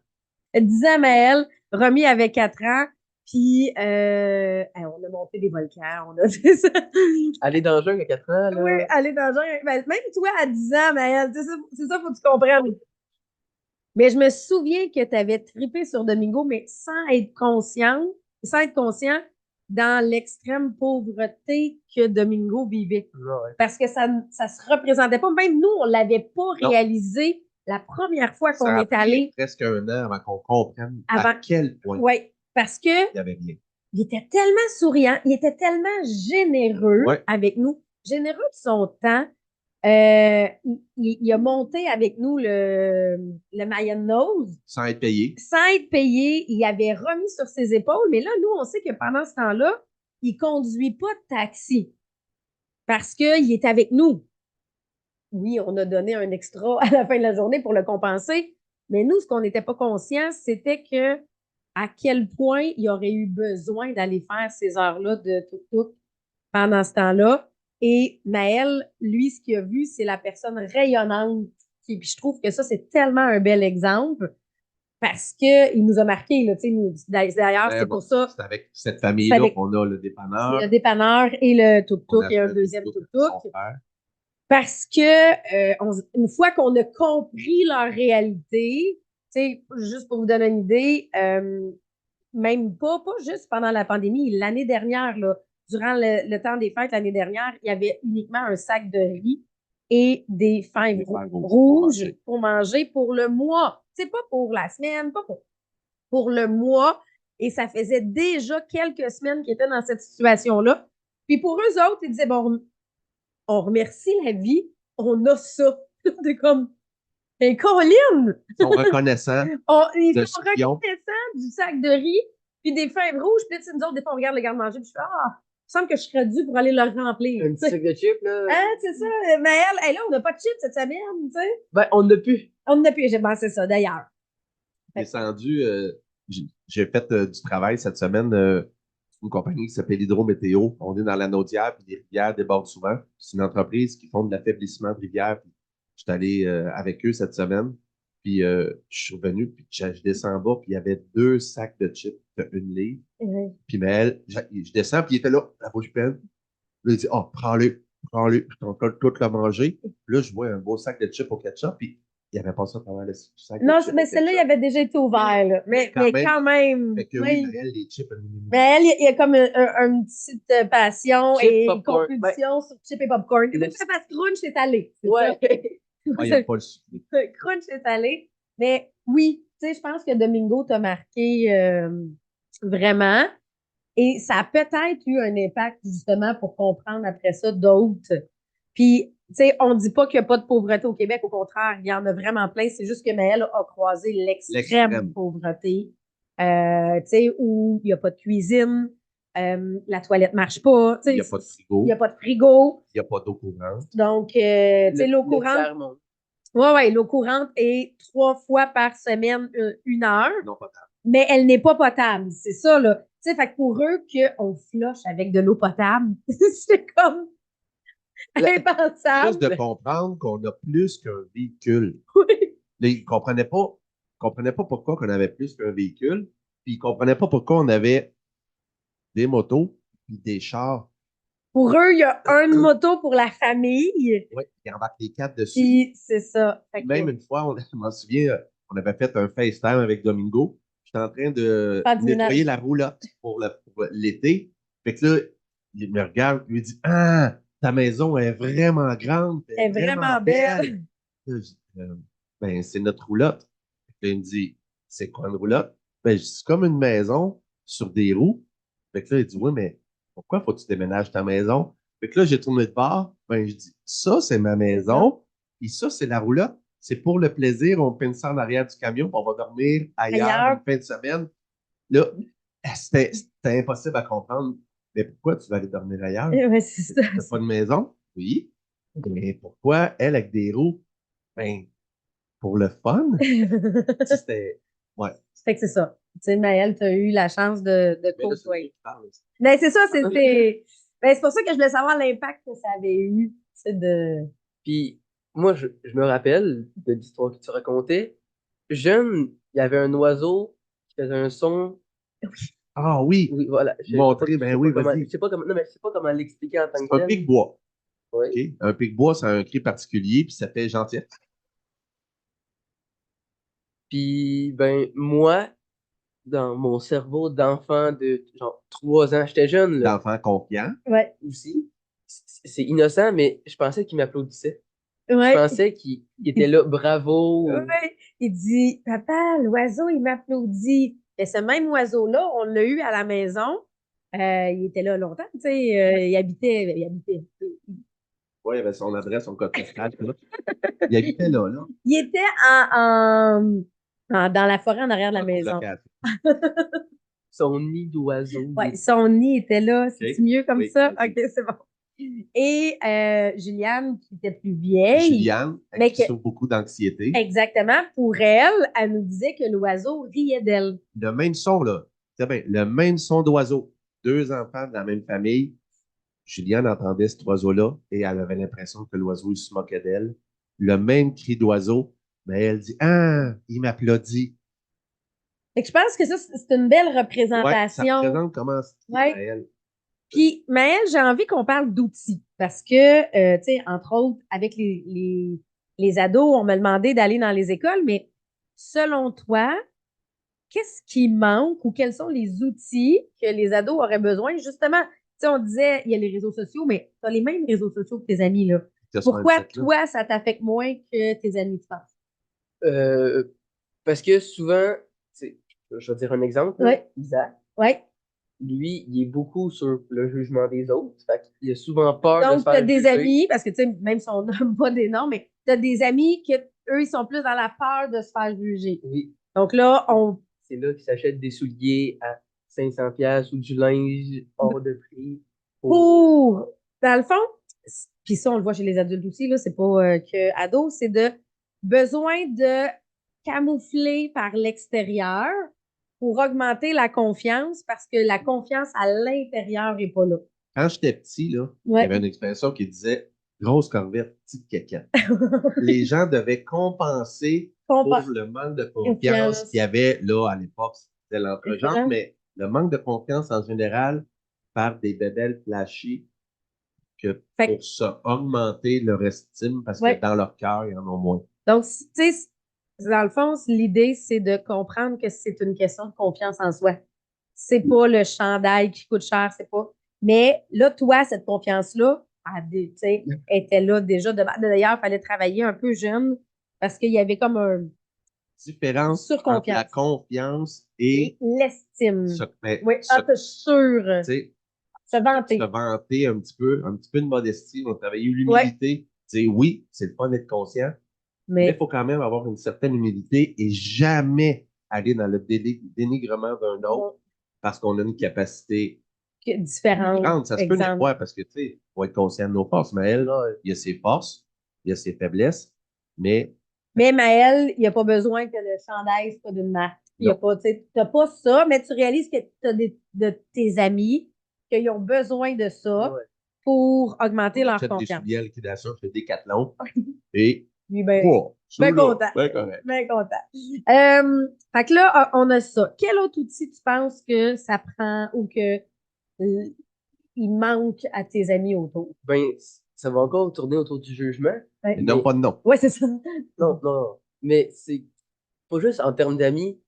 10 ans, Maëlle, Romy avait 4 ans, puis on a monté des volcans, on a fait ça. Aller dans le jungle à 4 ans, là. Oui, aller dans le jungle. Ben, même toi, à 10 ans, Maëlle, c'est ça, faut que tu comprennes. Mais je me souviens que tu avais trippé sur Domingo, mais sans être conscient dans l'extrême pauvreté que Domingo vivait. Ouais. Parce que ça se représentait pas. Même nous, on l'avait pas Non. réalisé la première fois qu'on Ça a est pris allé. presque un an avant qu'on comprenne à quel point Oui, parce que il y avait rien. il était tellement souriant, il était tellement généreux Ouais. avec nous, généreux de son temps. Il a monté avec nous le Mayan Nose. Sans être payé. Sans être payé, il avait remis sur ses épaules. Mais là, nous, on sait que pendant ce temps-là, il ne conduit pas de taxi parce qu'il est avec nous. Oui, on a donné un extra à la fin de la journée pour le compenser. Mais nous, ce qu'on n'était pas conscient, c'était que à quel point il aurait eu besoin d'aller faire ces heures-là de tuk-tuk pendant ce temps-là. Et Maël, lui, ce qu'il a vu, c'est la personne rayonnante. Puis je trouve que ça, c'est tellement un bel exemple parce qu'il nous a marqué. Là, d'ailleurs, c'est pour ça. C'est avec cette famille-là qu'on a le dépanneur. Le dépanneur et le tuk-tuk et un deuxième tuk-tuk. Parce que une fois qu'on a compris leur réalité, juste pour vous donner une idée, même pas juste pendant la pandémie, l'année dernière, là, durant le temps des fêtes, l'année dernière, il y avait uniquement un sac de riz et des fèves rouges pour manger pour le mois. C'est pas pour la semaine, pas pour. pour le mois et ça faisait déjà quelques semaines qu'ils étaient dans cette situation-là. Puis pour eux autres, ils disaient, bon, on remercie la vie, on a ça. C'est comme, mais Colin! Ils sont reconnaissants Ils de sont ce qu'ils ont. reconnaissants du sac de riz, puis des fèves rouges, puis nous autres, des fois, on regarde le garde-manger, puis je fais, ah, il me semble que je serais dû pour aller le remplir. Un petit sac de chips, là. Hein, c'est ça. Mais elle, là, on n'a pas de chips cette semaine, tu sais. Ben, on n'a plus. On en a plus. J'ai pensé ça, d'ailleurs. Descendu, j'ai fait du travail cette semaine pour une compagnie qui s'appelle Hydro-Météo. On est dans la Naudière, puis les rivières débordent souvent. C'est une entreprise qui font de l'affaiblissement de rivières. Puis je suis allé avec eux cette semaine. Puis je suis revenu, puis je descends en bas, puis il y avait 2 sacs de chips de 1 livre. Puis mais elle, je descends, puis il était là, la bouche pleine. Là, il dit, oh, prends-le. Puis je encore tout le manger. Puis là, je vois un beau sac de chips au ketchup, puis il n'y avait pas ça pendant le sac Non, de chips mais au celle-là, il ketchup. avait déjà été ouvert, là. Mais quand même. Fait que Oui. oui, mais elle, les chips, Mais elle, il y a comme une petite passion Chips, et popcorn. compétition sur chip et popcorn. Il faut Le- que ça fasse crunch et salé. C'est Ouais. ah, il n'y a pas le sucré. ça. Crunch et salé. Mais oui, tu sais, je pense que Domingo t'a marqué vraiment. Et ça a peut-être eu un impact, justement, pour comprendre après ça d'autres. Puis, tu sais, on dit pas qu'il n'y a pas de pauvreté au Québec. Au contraire, il y en a vraiment plein. C'est juste que Maëlle a croisé l'extrême L'extrême. pauvreté. Tu sais, où il n'y a pas de cuisine, la toilette marche pas. Il n'y a pas de frigo. Il n'y a pas de frigo. Il n'y a pas d'eau courante. Donc, tu sais, l'eau Le courante. tiers-monde. Ouais, l'eau courante est 3 fois par semaine, 1 heure. Non potable. Mais elle n'est pas potable. C'est ça, là. Tu sais, fait que pour eux, qu'on flush avec de l'eau potable, c'est comme impensable. Juste de comprendre qu'on a plus qu'un véhicule. Oui. Là, ils ne comprenaient pas pourquoi on avait plus qu'un véhicule. Puis ils ne comprenaient pas pourquoi on avait des motos puis des chars. Pour eux, il y a une moto pour la famille. Oui, ils embarquent les 4 dessus. Puis c'est ça. Fait que, Même une fois, je m'en souviens, on avait fait un FaceTime avec Domingo. J'étais en train de Faire du nettoyer ménage. la roulotte pour l'été. Fait que là, il me regarde, il me dit, ah, ta maison est vraiment grande. Elle est vraiment belle. Là, je dis, ben, c'est notre roulotte. Fait que là, il me dit, c'est quoi une roulotte? Ben, je dis, c'est comme une maison sur des roues. Fait que là, il dit, oui, mais pourquoi faut que tu déménages ta maison? Fait que là, j'ai tourné de bord. Ben, je dis, ça, c'est ma maison. Et ça, c'est la roulotte. C'est pour le plaisir. On pince ça en arrière du camion, puis on va dormir ailleurs une fin de semaine. Là, c'était impossible à comprendre. Mais pourquoi tu vas aller dormir ailleurs? Ouais, c'est ça. T'as pas de maison? Oui. Mais pourquoi elle avec des roues? Ben, pour le fun. C'était. Ouais. Fait que c'est ça. Tu sais, Maëlle, tu as eu la chance de Mais là, c'est côtoyer. toi qui parles. Ben, c'est ça, c'est pour ça que je voulais savoir l'impact que ça avait eu. C'est de. Puis, moi, je me rappelle de l'histoire que tu racontais. Jeune, il y avait un oiseau qui faisait un son. Ah oui. Oui, voilà. Montrer, ben oui, vas-y. Je sais pas comment, non, mais je sais pas comment l'expliquer en tant C'est que un tel. pic-bois. Oui. OK? Un pic-bois, c'est un cri particulier, puis ça fait gentil. Puis, ben, moi, dans mon cerveau d'enfant de genre 3 ans, j'étais jeune, là, L'enfant confiant. Ouais. aussi. C'est innocent, mais je pensais qu'il m'applaudissait. Je Ouais. pensais qu'il était là, bravo. Ouais. Il dit, papa, l'oiseau, il m'applaudit. Et ce même oiseau-là, on l'a eu à la maison. Il était là longtemps, tu sais. Il habitait. Oui, il avait son adresse, son code postal. Là. Il habitait là. Il était dans la forêt en arrière de la maison. Location. Son nid d'oiseau. Ouais, son nid était là. C'est Ok. mieux comme Oui, ça? oui. OK, c'est bon. Et Juliane, qui était plus vieille. Juliane, mais qui que- souffre beaucoup d'anxiété. Exactement. Pour elle, elle nous disait que l'oiseau riait d'elle. Le même son, là. C'est bien, le même son d'oiseau. 2 enfants de la même famille. Juliane entendait cet oiseau-là et elle avait l'impression que l'oiseau, il se moquait d'elle. Le même cri d'oiseau, mais elle dit, ah, il m'applaudit. Fait que je pense que ça, c'est une belle Ouais, ça représentation. représente comment c'est Ouais. à elle. Puis, Maëlle, j'ai envie qu'on parle d'outils parce que, tu sais, entre autres, avec les ados, on m'a demandé d'aller dans les écoles, mais selon toi, qu'est-ce qui manque ou quels sont les outils que les ados auraient besoin? Justement, tu sais, on disait, il y a les réseaux sociaux, mais tu as les mêmes réseaux sociaux que tes amis, là. Que ce soit Pourquoi, un set, là. toi, ça t'affecte moins que tes amis, tu penses? Parce que souvent, Je vais dire un exemple. Là. Ouais. Isaac, Ouais. lui, il est beaucoup sur le jugement des autres. Fait qu'il a souvent peur de se Donc, tu as faire des juger. amis, parce que, tu sais, même si on nomme pas des noms, mais tu as des amis que eux, ils sont plus dans la peur de se faire juger. Oui, Donc là, c'est là qu'ils s'achètent des souliers à 500$ ou du linge hors de prix. pour, dans le fond, puis ça, on le voit chez les adultes aussi, là, c'est pas que ados, c'est de besoin de camoufler par l'extérieur pour augmenter la confiance parce que la confiance à l'intérieur n'est pas là. Quand j'étais petit, là, il y Ouais. avait une expression qui disait grosse corvette, petite caca. Les gens devaient compenser pour le manque de confiance qu'il y avait là à l'époque. C'était l'entre-genre, mais le manque de confiance en général par des bébelles flashy que pour ça augmenter leur estime parce que dans leur cœur, ils en ont moins. Donc, tu sais, dans le fond, l'idée, c'est de comprendre que c'est une question de confiance en soi. C'est pas le chandail qui coûte cher, c'est pas. Mais là, toi, cette confiance-là, tu sais, était là déjà. D'ailleurs, il fallait travailler un peu jeune parce qu'il y avait comme un différence entre la confiance et l'estime. Ben, oui, être sûr. Se vanter. Se vanter un petit peu de modestie. On travailler l'humilité. Dire oui, c'est le fun d'être conscient. Mais il faut quand même avoir une certaine humilité et jamais aller dans le dénigrement d'un autre parce qu'on a une capacité différente. Ça se peut des fois parce que, tu sais, il faut être conscient de nos forces. Maël, il y a ses forces, il y a ses faiblesses, mais Maël, il n'y a pas besoin que le chandail soit d'une marque. Tu n'as pas ça, mais tu réalises que tu as de tes amis qui ont besoin de ça pour augmenter leur confiance. Des souliers à liquidation chez Decathlon et lui, bien content. Bien correct. Bien content. Fait que là, on a ça. Quel autre outil tu penses que ça prend ou que il manque à tes amis autour? Ben, ça va encore tourner autour du jugement. Mais non, pas de nom. Oui, c'est ça. Non. Mais c'est pas juste en termes d'amis.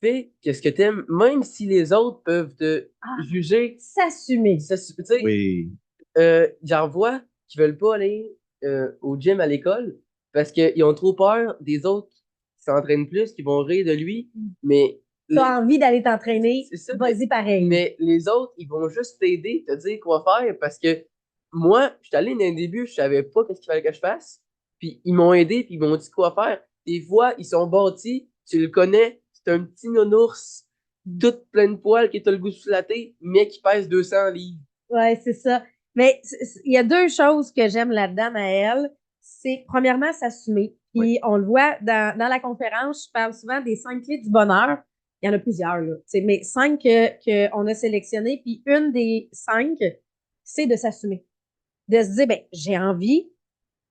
Fais qu'est-ce que t'aimes, même si les autres peuvent te juger. S'assumer. Tu sais, oui. J'en vois qui veulent pas aller au gym à l'école parce qu'ils ont trop peur des autres qui s'entraînent plus, qui vont rire de lui. Mais tu as envie d'aller t'entraîner, vas-y pareil. Mais les autres, ils vont juste t'aider, te dire quoi faire parce que moi, je suis allé dans le début, je savais pas qu'est-ce qu'il fallait que je fasse. Puis ils m'ont aidé, puis ils m'ont dit quoi faire. Des fois, ils sont bâtis, tu le connais, c'est un petit nounours, tout plein de poils qui t'a le goût de flatter, mais qui pèse 200 livres. Ouais, c'est ça. Mais il y a deux choses que j'aime là-dedans, Maëlle. C'est premièrement s'assumer. Puis on le voit dans la conférence, je parle souvent des 5 clés du bonheur. Il y en a plusieurs, là. Mais 5 qu'on a sélectionnées. Puis une des 5, c'est de s'assumer. De se dire, ben, j'ai envie,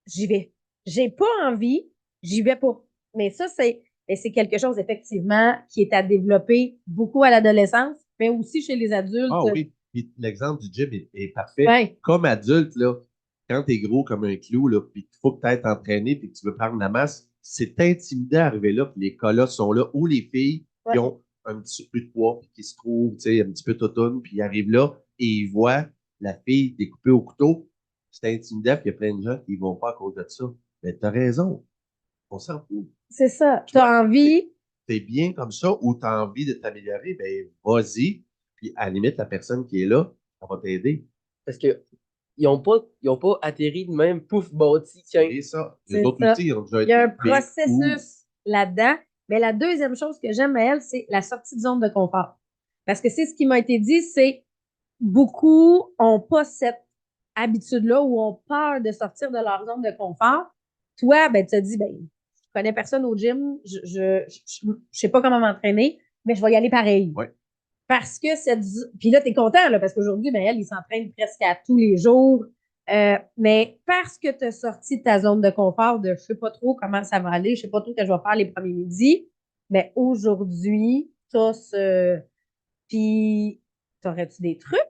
j'y vais. J'ai pas envie, j'y vais pas. Mais ça, c'est quelque chose, effectivement, qui est à développer beaucoup à l'adolescence, mais aussi chez les adultes. Ah oui. Puis l'exemple du gym est parfait. Ouais. Comme adulte, là, quand t'es gros comme un clou, là, puis qu'il faut que t'aies entraîné puis que tu veux prendre la masse, c'est intimidant d'arriver là, puis les colosses sont là, ou les filles qui ont un petit peu de poids, puis qui se trouvent, tu sais, un petit peu totounes, puis ils arrivent là, et ils voient la fille découpée au couteau. C'est intimidant, puis il y a plein de gens qui ne vont pas à cause de ça. Mais t'as raison. On s'en fout. C'est ça. T'as envie. T'es bien comme ça, ou t'as envie de t'améliorer, ben vas-y. Puis à la limite, la personne qui est là, ça va t'aider. Parce que ils n'ont pas atterri de même, pouf, bâti, tiens. C'est ça. Les autres outils ont déjà été. Il y a un processus là-dedans. Mais la deuxième chose que j'aime à elle, c'est la sortie de zone de confort. Parce que c'est ce qui m'a été dit, c'est beaucoup n'ont pas cette habitude-là ou ont peur de sortir de leur zone de confort. Toi, ben, tu te dis, ben, je connais personne au gym, je sais pas comment m'entraîner, mais je vais y aller pareil. Ouais. Parce que puis là, tu es content, là, parce qu'aujourd'hui, ben, elle, il s'entraîne presque à tous les jours. Mais parce que tu as sorti de ta zone de confort de je sais pas trop comment ça va aller, je sais pas trop ce que je vais faire les premiers midis, mais aujourd'hui, tu as ce. Puis, t'aurais-tu des trucs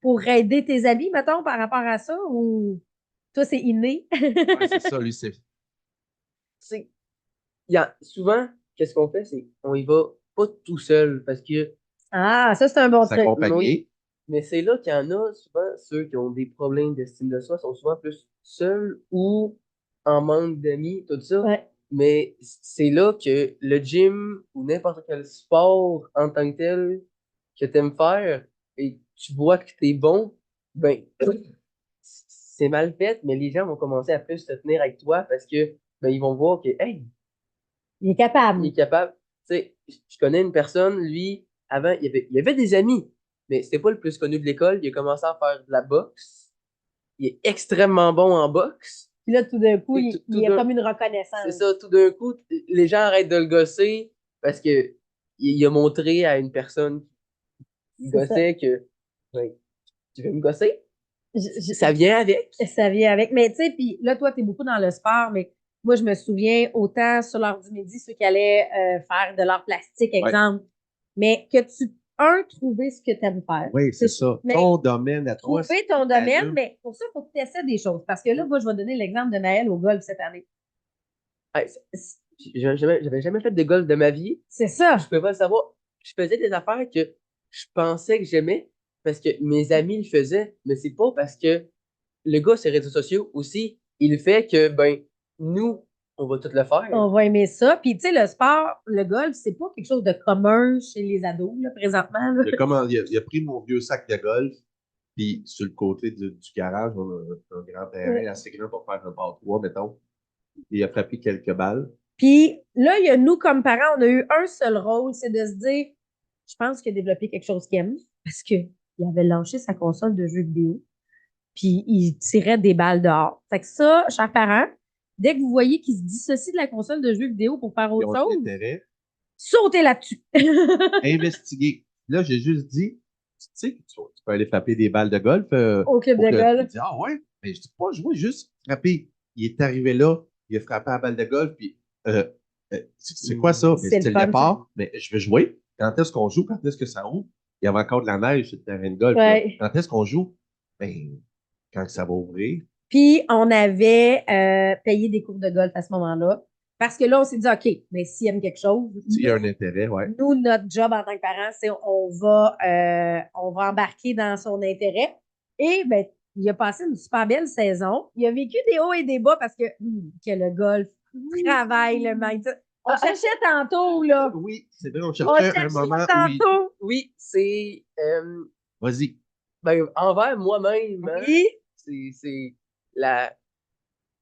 pour aider tes amis, mettons, par rapport à ça? Ou toi, c'est inné? Ouais, c'est ça, lui, c'est. Souvent, qu'est-ce qu'on fait? C'est on y va pas tout seul parce que. Ah, ça, c'est un bon truc. Oui. Mais c'est là qu'il y en a souvent, ceux qui ont des problèmes d'estime de soi sont souvent plus seuls ou en manque d'amis, tout ça. Ouais. Mais c'est là que le gym ou n'importe quel sport en tant que tel que tu aimes faire et tu vois que tu es bon, ben, c'est mal fait, mais les gens vont commencer à plus se tenir avec toi parce que ben, ils vont voir que, hey, Il est capable. il est capable. Tu sais, je connais une personne, lui, avant, il avait des amis, mais c'était pas le plus connu de l'école. Il a commencé à faire de la boxe. Il est extrêmement bon en boxe. Puis là, tout d'un coup, Et il tout y a d'un- comme une C'est reconnaissance. ça, tout d'un coup, les gens arrêtent de le gosser parce que il a montré à une personne qui C'est ça. gossait que ben, tu veux me gosser? Je- Ça vient avec. Ça vient avec. Mais tu sais, puis là, toi, tu es beaucoup dans le sport, mais moi, je me souviens autant sur l'heure du midi, ceux qui allaient faire de l'art plastique, Ouais. exemple, mais que tu, trouver ce que tu aimes faire. Oui, c'est ça. Mais Ton domaine à toi, trouver c'est ton ta domaine, lutte. mais pour ça, il faut que tu essaies des choses. Parce que là, moi, je vais donner l'exemple de Maëlle au golf cette année. Hey, j'avais jamais fait de golf de ma vie. C'est ça. Je pouvais pas le savoir. Je faisais des affaires que je pensais que j'aimais parce que mes amis le faisaient, mais c'est pas parce que le gars sur les réseaux sociaux aussi, il fait que, ben, nous, on va tout le faire. On va aimer ça. Puis, tu sais, le sport, le golf, c'est pas quelque chose de commun chez les ados, là, présentement. Là. Il a pris mon vieux sac de golf, puis sur le côté du garage, on a un grand terrain assez grand pour faire un par 3, mettons. Il a frappé quelques balles. Puis là, il y a nous, comme parents, on a eu un seul rôle, c'est de se dire, je pense qu'il a développé quelque chose qu'il aime, parce qu'il avait lâché sa console de jeux vidéo, puis il tirait des balles dehors. Fait que ça, chers parents, dès que vous voyez qu'il se dissocie de la console de jeux vidéo pour faire Ils autre ont chose, intérêt sautez là-dessus. à investiguer. Là, j'ai juste dit, tu sais, tu peux aller frapper des balles de golf Au club au de club. Il golf. dit, ah ouais, mais je dis pas jouer, juste frapper. Il est arrivé là, il a frappé la balle de golf, puis c'est quoi ça? C'est Mais le c'était fun, le départ, mais je veux jouer. Quand est-ce qu'on joue? Quand est-ce que ça ouvre? Il y avait encore de la neige sur le terrain de golf. là. Ouais. Quand est-ce qu'on joue? Ben, quand ça va ouvrir. Puis, on avait payé des cours de golf à ce moment-là. Parce que là, on s'est dit, OK, mais s'il aime quelque chose, S'il y a un intérêt, ouais. nous, notre job en tant que parents, c'est on va embarquer dans son intérêt. Et ben, il a passé une super belle saison. Il a vécu des hauts et des bas parce que le golf travaille le mindset. On cherchait tantôt, là. Oui, c'est vrai, on On cherchait un cherchait moment où il... tantôt. Oui, c'est Vas-y. ben, envers moi-même, hein, Oui. c'est la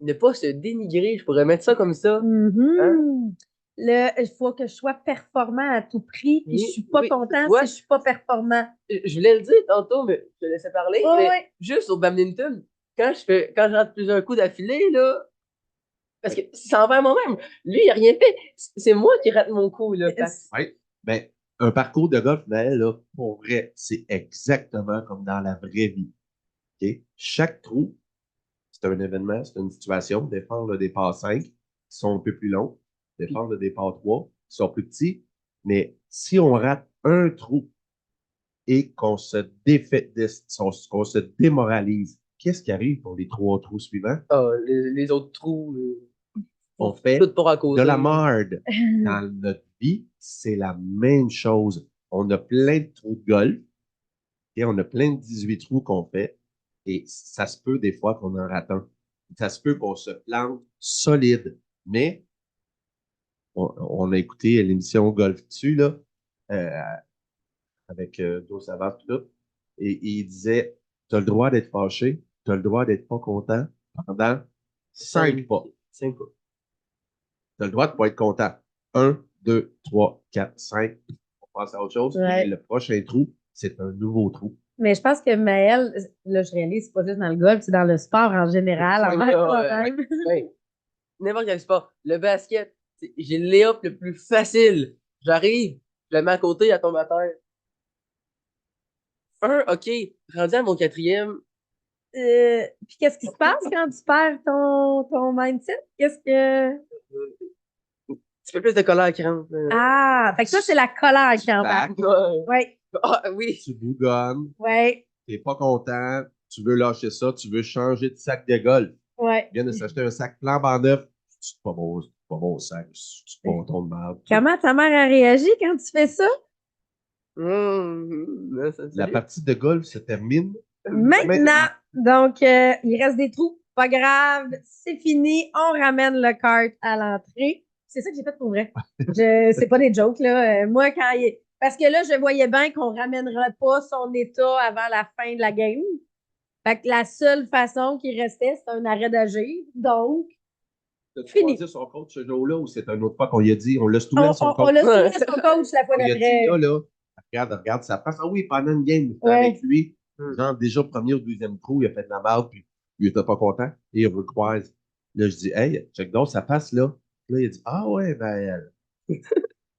ne pas se dénigrer, je pourrais mettre ça comme ça. Mhm. Il faut que je sois performant à tout prix, puis Oui, je suis pas oui, content tu vois, si je suis pas performant. Je voulais le dire tantôt, mais je te laissais parler. Oh, Mais oui. juste au badminton, quand je rate plusieurs coups d'affilée, là, parce que c'est envers moi-même. Lui, il a rien fait. C'est moi qui rate mon coup, là. Oui. Ben, un parcours de golf, ben, là, pour vrai, c'est exactement comme dans la vraie vie. OK? Chaque trou, c'est un événement, c'est une situation. Défendre le départ 5, qui sont un peu plus longs. Défendre le départ 3, qui sont plus petits. Mais si on rate un trou et qu'on se qu'on se démoralise, qu'est-ce qui arrive pour les 3 trous suivants? Ah, les autres trous, On fait tout pour à cause de la marde. Dans notre vie, c'est la même chose. On a plein de trous de golf et on a plein de 18 trous qu'on fait et ça se peut des fois qu'on en rate un. Ça se peut qu'on se plante solide, mais on a écouté l'émission Golf dessus là, euh, avec Joe Savard tout, et il disait, tu as le droit d'être fâché, tu as le droit d'être pas content pendant 5 pas. 5 pas. Tu as le droit de pas être content. 1, 2, 3, 4, 5. On passe à autre chose. Ouais. Et le prochain trou, c'est un nouveau trou. Mais je pense que Maëlle, là, je réalise, c'est pas juste dans le golf, c'est dans le sport en général. Ouais, en ouais, même. Ouais. N'importe quel sport. Le basket, j'ai le lay-up le plus facile. J'arrive, je le mets à côté, elle tombe à terre. OK, rendu à mon 4e, Puis qu'est-ce qui se passe quand tu perds ton mindset? Qu'est-ce que. tu fais plus de colère qui rentre. Ah, fait que ça, c'est la colère qui embarque. Ouais. Oui, Ah, oui. Tu bougonnes, oui, tu n'es pas content, tu veux lâcher ça, tu veux changer de sac de golf. oui. Tu viens de s'acheter un sac flambant neuf. C'est pas beau sac, c'est pas bon ton de merde. Comment ta mère a réagi quand tu fais ça? La partie de golf se termine Maintenant. Donc, il reste des trous. pas grave, c'est fini, on ramène le kart à l'entrée. C'est ça que j'ai fait pour vrai. C'est pas des jokes, là. Moi, parce que là, je voyais bien qu'on ramènerait pas son état avant la fin de la game. Fait que la seule façon qui restait, c'était un arrêt d'agir. Donc, T'as-tu fini. croisé son coach ce jour-là ou c'est une autre fois qu'on lui a dit, on l'a stoulé On, à son on coach? l'a soumis à son coach la fois On lui a dit, d'après. regarde ça passe. Ah oui, pendant une game, j'étais Ouais. avec lui. Hmm. Genre, déjà, premier ou deuxième trou, il a fait de la merde, puis il était pas content. Et il recroise. Là, je dis, hey, check donc, ça passe là. Là, il a dit, ah ouais, ben.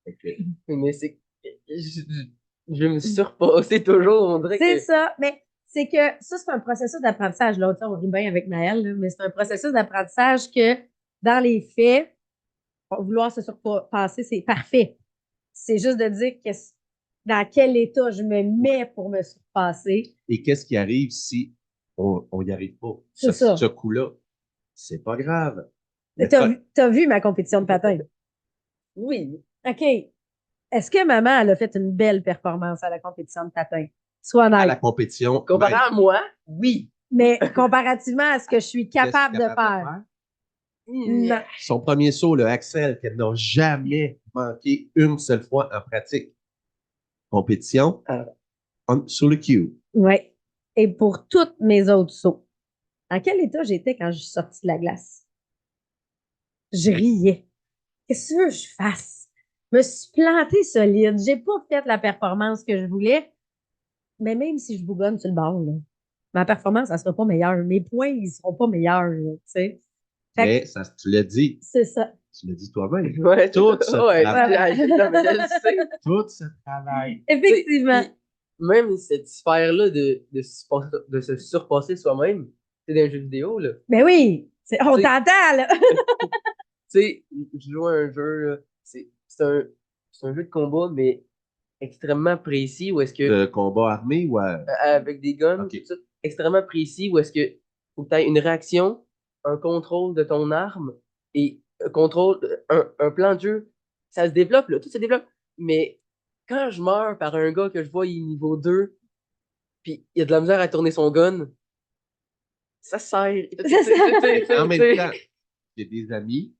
Ok. Mais c'est. Je me surpassais toujours, on dirait C'est que. ça. Mais c'est que ça, c'est un processus d'apprentissage. Là, on rit bien avec Naël, là, mais c'est un processus d'apprentissage que, dans les faits, vouloir se surpasser, c'est parfait. C'est juste de dire dans quel état je me mets pour me surpasser. Et qu'est-ce qui arrive si on n'y arrive pas? C'est ça. Ce coup-là, c'est pas grave. T'as vu ma compétition de patin? Oui. OK. Est-ce que maman, elle a fait une belle performance à la compétition de patin? Sois À la honnête. compétition, Comparé même, à moi, oui. Mais comparativement à ce que je suis qu'est-ce capable qu'il est de faire. Non. Son premier saut, le Axel, qu'elle n'a jamais manqué une seule fois en pratique. Compétition, Ah. sur le cue. Oui. Et pour tous mes autres sauts, en quel état j'étais quand je suis sortie de la glace? Je riais. Qu'est-ce que tu veux que je fasse? Je me suis plantée solide. J'ai pas fait la performance que je voulais. Mais même si je bougonne sur le bord, là, ma performance, elle sera pas meilleure. Mes points, ils seront pas meilleurs, là, tu sais. Fait Mais que ça, tu l'as dit. c'est ça. Tu l'as dit toi-même. Ouais, Tout c'est ce ça. Ouais, travail. non, mais je le sais. Tout ce travail. Effectivement. Puis, même cette sphère-là de se surpasser soi-même, c'est dans les jeux vidéo, là. Ben oui, on Tu sais- t'entend, là. Tu sais, je joue à un jeu, là, c'est un jeu de combat, mais extrêmement précis, où est-ce que, De combat armé ou avec des guns, Ok. tout ça, extrêmement précis, où est-ce que faut que tu aies une réaction, un contrôle de ton arme, et un plan de jeu. Ça se développe, là, tout se développe. Mais quand je meurs par un gars que je vois, il est niveau 2, puis il a de la misère à tourner son gun, ça sert. En même temps, il y a des amis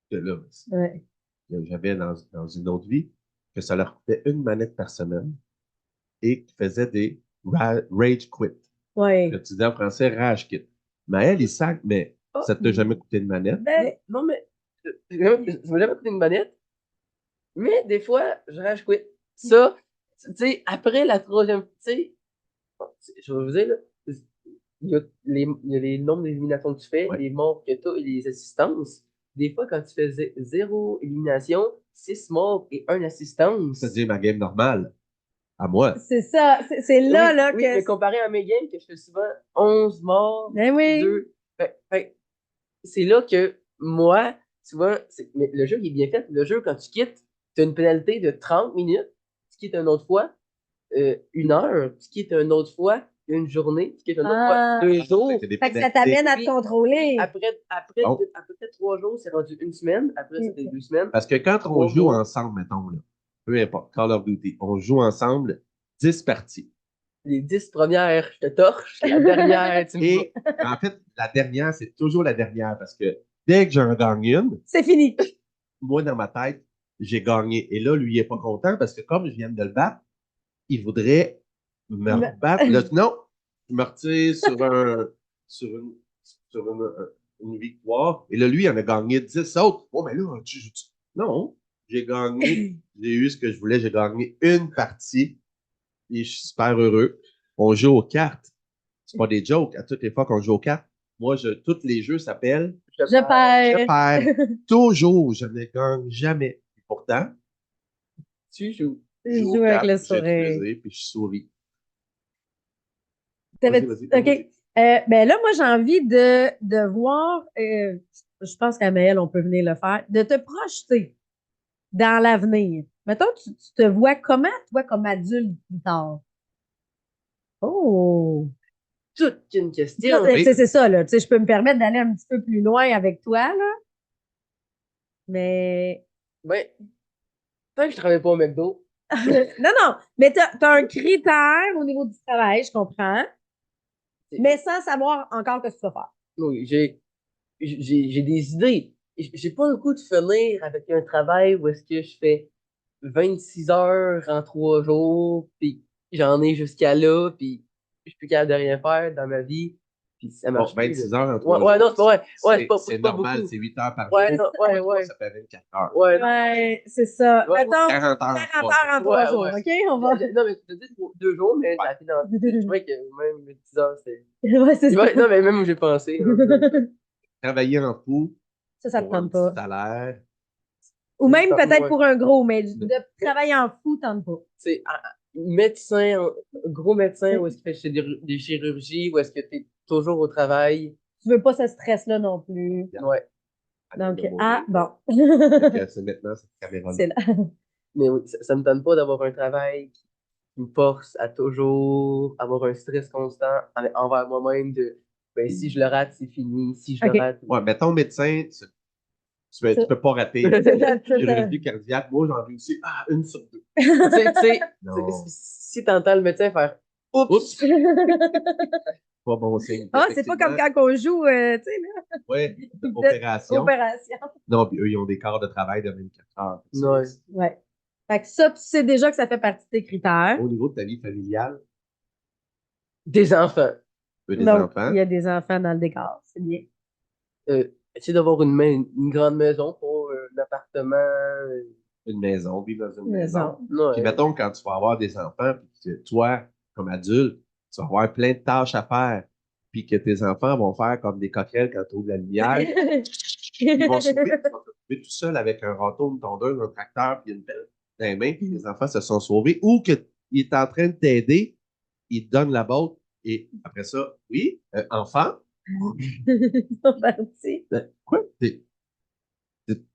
que là, Ouais. que j'avais dans une autre vie, que ça leur coûtait une manette par semaine et qui faisaient des rage quit. Ouais. Que tu dis en français rage quit. Mais elle, il sac, mais ça t'a jamais coûté une manette. Ben, Non, mais je me jamais pris une manette, mais des fois, je rage quit. Ça, tu sais, après la troisième, tu sais, je vais vous dire, là, il y a les nombres d'éliminations que tu fais, Ouais. les morts que tu as et les assistances. Des fois, quand tu fais 0 élimination, 6 morts et 1 assistance. C'est-à-dire ma game normale. À moi. c'est ça. C'est là, Oui, là, oui, que. mais comparé à mes games, que je fais souvent 11 morts, Ben oui. 2. C'est là que moi, souvent, mais le jeu il est bien fait. Le jeu, quand tu quittes, tu as une pénalité de 30 minutes. Tu quittes une autre fois, 1 heure. Tu quittes une autre fois, une journée. Tu quittes une autre Ah. fois, 2 jours. C'est des Fait que ça pénalités. t'amène à te contrôler. Après peut-être 3 jours, c'est rendu une semaine. Après, c'était 2 semaines. Parce que quand on 3 joue jours. ensemble, mettons, là, peu importe, Call of Duty, on joue ensemble 10 parties. Les 10 premières, je te torche. La dernière, tu me Et en fait, la dernière, c'est toujours la dernière parce que dès que j'en gagne une, C'est fini. moi, dans ma tête, j'ai gagné. Et là, lui, il est pas content parce que comme je viens de le battre, il voudrait me rebattre. Là, non, je me retire sur une victoire. Et là, lui, il en a gagné 10 autres. Oh, mais là, non, j'ai gagné. J'ai eu ce que je voulais. J'ai gagné une partie. Et je suis super heureux. On joue aux cartes. C'est pas des jokes. À toutes les fois qu'on joue aux cartes, moi, tous les jeux s'appellent Je Je perds. perds toujours. Je ne gagne jamais. Et pourtant, tu joues. Je joue joue aux avec cartes, le j'ai sourire. creusé, puis je souris. T'avais- Vas-y, OK. vas-y. Ben là, moi, j'ai envie de voir, je pense qu'à Maëlle, on peut venir le faire, de te projeter dans l'avenir. Mettons, tu te vois comment, toi, comme adulte plus tard? Oh! Toute une question. Oui. C'est ça, là. Tu sais, je peux me permettre d'aller un petit peu plus loin avec toi, là. Mais. Ben, tant que je travaille pas au McDo, Non, non. Mais t'as un critère au niveau du travail, je comprends. Mais sans savoir encore ce que tu vas faire. Oui, j'ai des idées. J'ai pas le goût de finir avec un travail où est-ce que je fais 26 heures en 3 jours, puis j'en ai jusqu'à là, puis je suis plus capable de rien faire dans ma vie, puis ça Bon, marche plus, là. 26 heures en Ouais, 3 ouais, jours, non, c'est pas vrai. Ouais, c'est c'est pas normal, beaucoup. c'est 8 heures par Ouais, jour. non, ouais, Toi, ouais. ça fait 24 heures. Ouais, non. Ouais, c'est ça. Ouais, Mettons 40 heures en 40 3 heures en 3 ouais, jours, ouais. OK? On va. Non, mais tu dis 2 jours, mais ça a été dans. Je trouvais que même 10 heures, c'est. Ouais, c'est ça. Ouais, non, mais même où j'ai pensé un peu. Travailler en fou Ça te pour un tente petit pas. salaire. Ou même peut-être Ouais. pour un gros, mais de travailler en fou, tente pas. C'est médecin, gros médecin, ou est-ce qu'il fait des chirurgies, ou est-ce que tu es toujours au travail? Tu veux pas ce stress-là non plus. Ouais. Donc, de mourir. bon. Fait que c'est maintenant cette caméra-là. C'est là. Mais oui, ça me tente pas d'avoir un travail qui me force à toujours avoir un stress constant envers moi-même de ben, si je le rate, c'est fini. Si je le OK. rate. Ouais, mettons médecin, tu peux pas rater. C'est ça, c'est ça. Chirurgie cardiaque, moi j'en réussis une sur deux. Tu sais, Non. si t'entends le médecin faire Oups! Oups, pas bon signe. Ah, c'est pas comme quand on joue, tu sais, là. Ouais, opération. Opération. Non, puis eux, ils ont des quarts de travail de 24 heures. Non. Ouais. Fait que ça, tu sais déjà que ça fait partie de tes critères. Au niveau de ta vie familiale, Des enfants. tu des Donc, enfants. il y a des enfants dans le décor. C'est bien. Essayer d'avoir une grande maison pour un appartement. Une maison, vivre dans une maison. Maison. Non, Puis mettons, quand tu vas avoir des enfants, puis que toi, comme adulte, tu vas avoir plein de tâches à faire, puis que tes enfants vont faire comme des coquerelles quand tu ouvres la lumière, ils vont souper, tu vas te retrouver tout seul avec un râteau, une tondeuse, un tracteur, puis une pelle dans les mains, puis les enfants se sont sauvés, ou qu'il est en train de t'aider, il te donne la botte, et après ça, oui, enfant, Ils sont partis. quoi?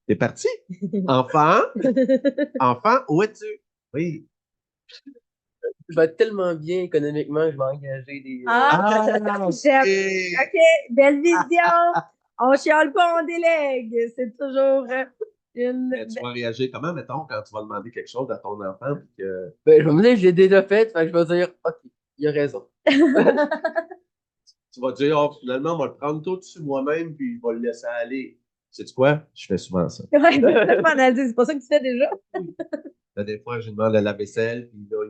T'es parti? Enfant? Enfant, où es-tu? Oui. je vais être tellement bien économiquement que je vais engager des. Ah, j'aime. OK, belle vision. On chiale pas, on délègue. C'est toujours une. Mais tu vas réagir comment, mettons, quand tu vas demander quelque chose à ton enfant, puis que Ben, je vais me dire, je l'ai déjà fait, fait que je vais dire, OK, il a raison. tu vas dire, oh, finalement, on va le prendre tout dessus moi-même, puis je vais le laisser aller. Sais-tu quoi? Je fais souvent ça. Ouais, c'est pas ça que tu fais déjà. Là, des fois, je demande la vaisselle, puis là,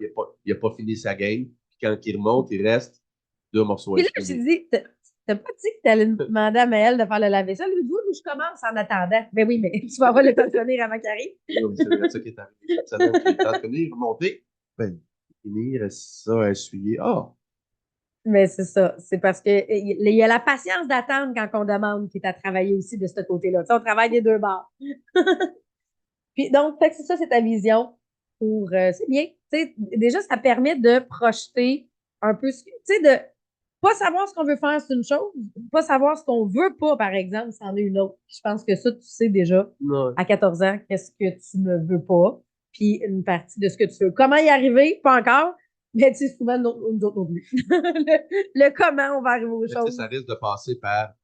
il a pas fini sa game. Puis quand il remonte, il reste 2 morceaux à Puis là, je exprimer. me suis dit, t'as pas dit que t'allais demander à Maëlle de faire le lave-vaisselle? Oui, mais je commence en attendant. Ben oui, mais tu vas avoir le temps de finir avant qu'il arrive. Oui, c'est vrai, ça qui est arrivé cette semaine. J'ai le temps de finir, remonter. Ben, finir, ça, à essuyer. Ah! Mais c'est ça. C'est parce que il y a la patience d'attendre quand on demande qui est à travailler aussi de ce côté-là. Tu sais, on travaille des deux bords. Puis donc, fait que c'est ça, c'est ta vision pour. C'est bien. Tu sais, déjà, ça permet de projeter un peu tu sais, de pas savoir ce qu'on veut faire, c'est une chose. Pas savoir ce qu'on veut pas, par exemple, c'en est une autre. Puis je pense que ça, tu sais déjà Non. à 14 ans, qu'est-ce que tu ne veux pas. Puis une partie de ce que tu veux. Comment y arriver? Pas encore. Mais tu sais, souvent, nous autres non plus. le comment on va arriver aux Mais tu sais, choses. ça risque de passer par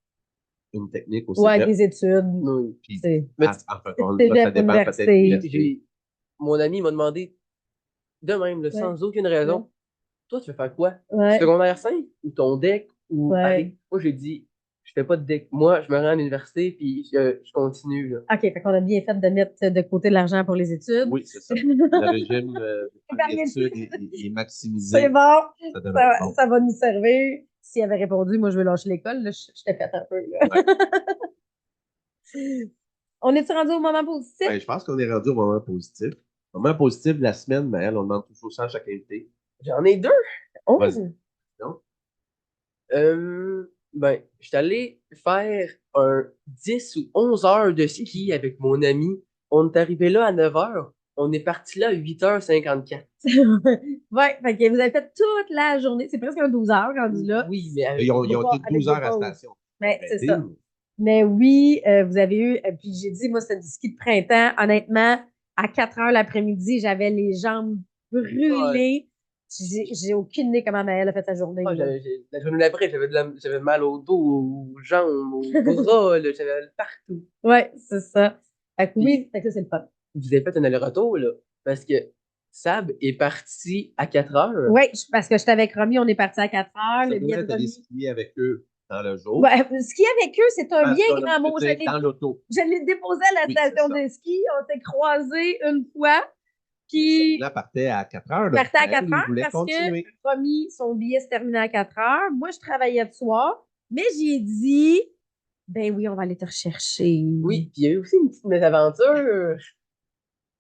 une technique au Ouais, cégep. des études. Non. Puis, C'est Mais enfin, ça cégep, dépend université. peut-être de l'université. Mon ami m'a demandé, de même, là, sans aucune raison, Ouais. toi, tu veux faire quoi? Ouais. Secondaire 5 ou ton deck? Ou Ouais. allez, moi, j'ai dit, je fais pas de deck. Moi, je me rends à l'université puis je continue. Là. OK, fait qu'on a bien fait de mettre de côté de l'argent pour les études. Oui, c'est ça. Le régime d'études est maximisé. C'est bon. Ça devrait être bon. Ça va nous servir. S'il avait répondu, moi, je veux lâcher l'école, là, je t'ai fait un peu. Là. On est-tu rendu au moment positif? Ben, je pense qu'on est rendu au moment positif. Moment positif de la semaine, Maëlle, on demande toujours ça à chaque invité. J'en ai 2. Oh! Vas-y. Non? Ben, je suis allé faire un 10 ou 11 heures de ski avec mon ami. On est arrivé là à 9 heures. On est parti là à 8h54. Ouais, fait que vous avez fait toute la journée. C'est presque un 12 heures rendu là. Oui, mais avec Ils ont pas été avec 12 heures des à pauses. station. Mais c'est Arrêtez. ça. Mais oui, vous avez eu, puis j'ai dit, moi, c'était du ski de printemps. Honnêtement, à 4 heures l'après-midi, j'avais les jambes brûlées. J'ai aucune idée comment Maëlle a fait sa journée. Ah, là. la journée d'après, j'avais mal au dos, aux jambes, aux bras, là, j'avais mal partout. Ouais, c'est ça. Fait que oui, fait que ça, c'est le fun. Vous avez fait un aller-retour, là, parce que Sab est parti à 4 heures. Oui, parce que j'étais avec Romy, on est parti à 4 heures. Ça Le billet devrait de être allé Romy. skier avec eux dans le jour. Ouais, skier avec eux, c'est un Ah, bien ça, là, grand mot. je veux dire, dans l'auto. Je l'ai déposé à la Oui, c'est station ça. de ski. On s'est croisés une fois. Puis, Là, partait à 4 heures. je partais à 4 Il heures voulait parce continuer. que Romy, son billet se terminait à 4 heures. Moi, je travaillais de soir. Mais j'ai dit, ben oui, on va aller te rechercher. Oui, puis il y a eu aussi une petite mésaventure.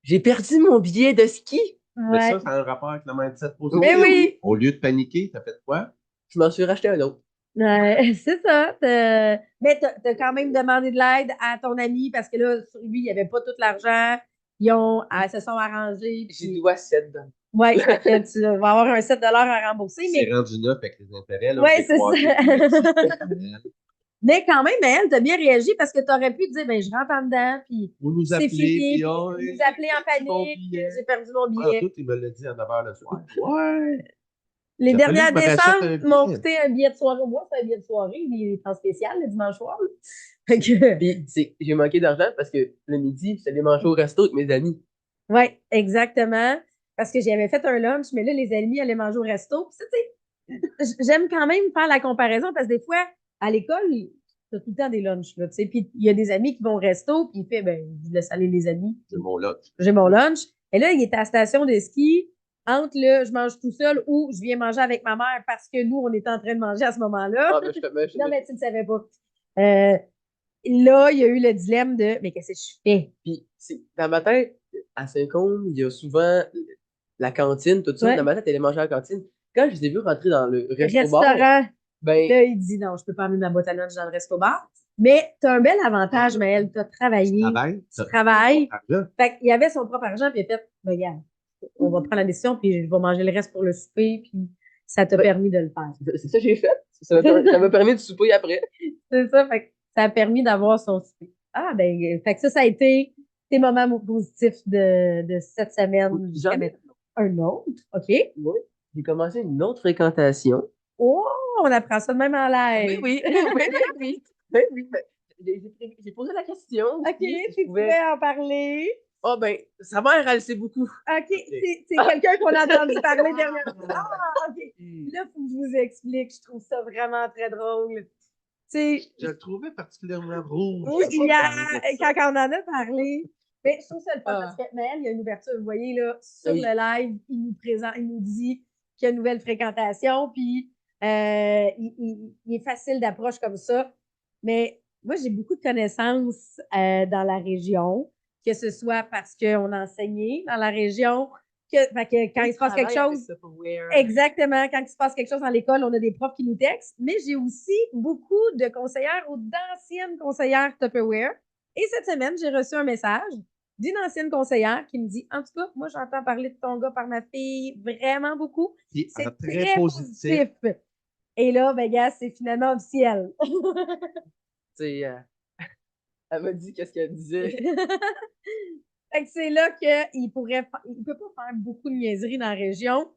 J'ai perdu mon billet de ski. Mais Ouais. ça a un rapport avec le mindset positif. Mais oui. Au lieu de paniquer, t'as fait quoi? Je m'en suis racheté un autre. Ouais, c'est ça. Mais t'as quand même demandé de l'aide à ton ami parce que là, sur lui, il n'y avait pas tout l'argent. Se sont arrangés. J'ai Puis... dois 7 dollars. Ouais, fait que tu vas avoir un 7 à rembourser. C'est Mais, rendu neuf avec les intérêts. Là, ouais, j'ai c'est croisé ça. les- Mais quand même, elle, t'as bien réagi parce que t'aurais pu dire, ben, je rentre en dedans, puis Vous nous c'est appelez, fini, puis puis oh, vous j'ai appelez en perdu mon panique, billet. j'ai perdu mon Ah, billet. tout, il me l'a dit à 9 h le soir. Ouais. Les Il a fallu dernières que je me rachète un descentes m'ont billet. coûté un billet de soirée. Moi, c'est un billet de soirée, il est en spécial le dimanche soir. Là. Fait que, Puis j'ai manqué d'argent parce que le midi, j'allais manger au resto avec mes amis. ouais, exactement. Parce que j'avais fait un lunch, mais là, les amis allaient manger au resto. Puis ça, tu sais, j'aime quand même faire la comparaison parce que des fois, à l'école, t'as tout le temps des lunchs, là, tu sais. Puis il y a des amis qui vont au resto, puis il fait, ben, je laisse aller les amis. J'ai mon lot. J'ai mon lunch. Et là, il est à la station de ski entre le je mange tout seul ou je viens manger avec ma mère parce que nous, on était en train de manger à ce moment-là. Ah, ben, Non, mais tu ne savais pas. Euh, là, il y a eu le dilemme de mais qu'est-ce que je fais? Puis dans ma tête, à Saint-Côme, il y a souvent la cantine, tout ça. Ouais. Dans ma tête, elle allait manger à la cantine. Quand je les ai vus rentrer dans le resto-bar, Restaurant. ben, Là, il dit non, je peux pas amener ma boîte à lunch dans le resto-bar. Mais tu as un bel avantage, Maëlle. Tu as travaillé. Tu travailles. Fait qu'il y avait son propre argent, puis il a fait, ben, regarde, on va prendre la décision, puis je vais manger le reste pour le souper, puis ça t'a Ben, permis de le faire. c'est ça que j'ai fait. Ça m'a permis de souper après. C'est ça, fait que ça a permis d'avoir son souper. Ah, ben, fait que ça a été tes moments positifs de cette semaine. J'en ai Un autre, OK. oui. J'ai commencé une autre fréquentation. Oh, on apprend ça de même en live. Oui, oui, oui, oui, oui, oui. J'ai posé la question. OK, si tu pouvais en parler. Ah, ben, sa mère, elle sait beaucoup. OK, c'est quelqu'un qu'on a entendu parler dernièrement. Ah, OK. Là, il faut que je vous explique. Je trouve ça vraiment très drôle. Tu sais, Je le trouvais particulièrement rouge. oui, quand on en a parlé. Mais je trouve ça le fun parce que Maël, il y a une ouverture. Vous voyez, là, sur Oui. le live, il nous dit qu'il y a une nouvelle fréquentation, puis il est facile d'approche comme ça. Mais moi, j'ai beaucoup de connaissances dans la région, que ce soit parce qu'on a enseigné dans la région, fait que quand il se passe quelque chose. Exactement. Quand il se passe quelque chose dans l'école, on a des profs qui nous textent. Mais j'ai aussi beaucoup de conseillères ou d'anciennes conseillères Tupperware. Et cette semaine, j'ai reçu un message d'une ancienne conseillère qui me dit, en tout cas, moi, j'entends parler de ton gars par ma fille vraiment beaucoup. Puis, C'est très positif. Et là, ben, gars, c'est finalement officiel. C'est, elle m'a dit qu'est-ce qu'elle disait. Fait que c'est là qu'il peut pas faire beaucoup de niaiseries dans la région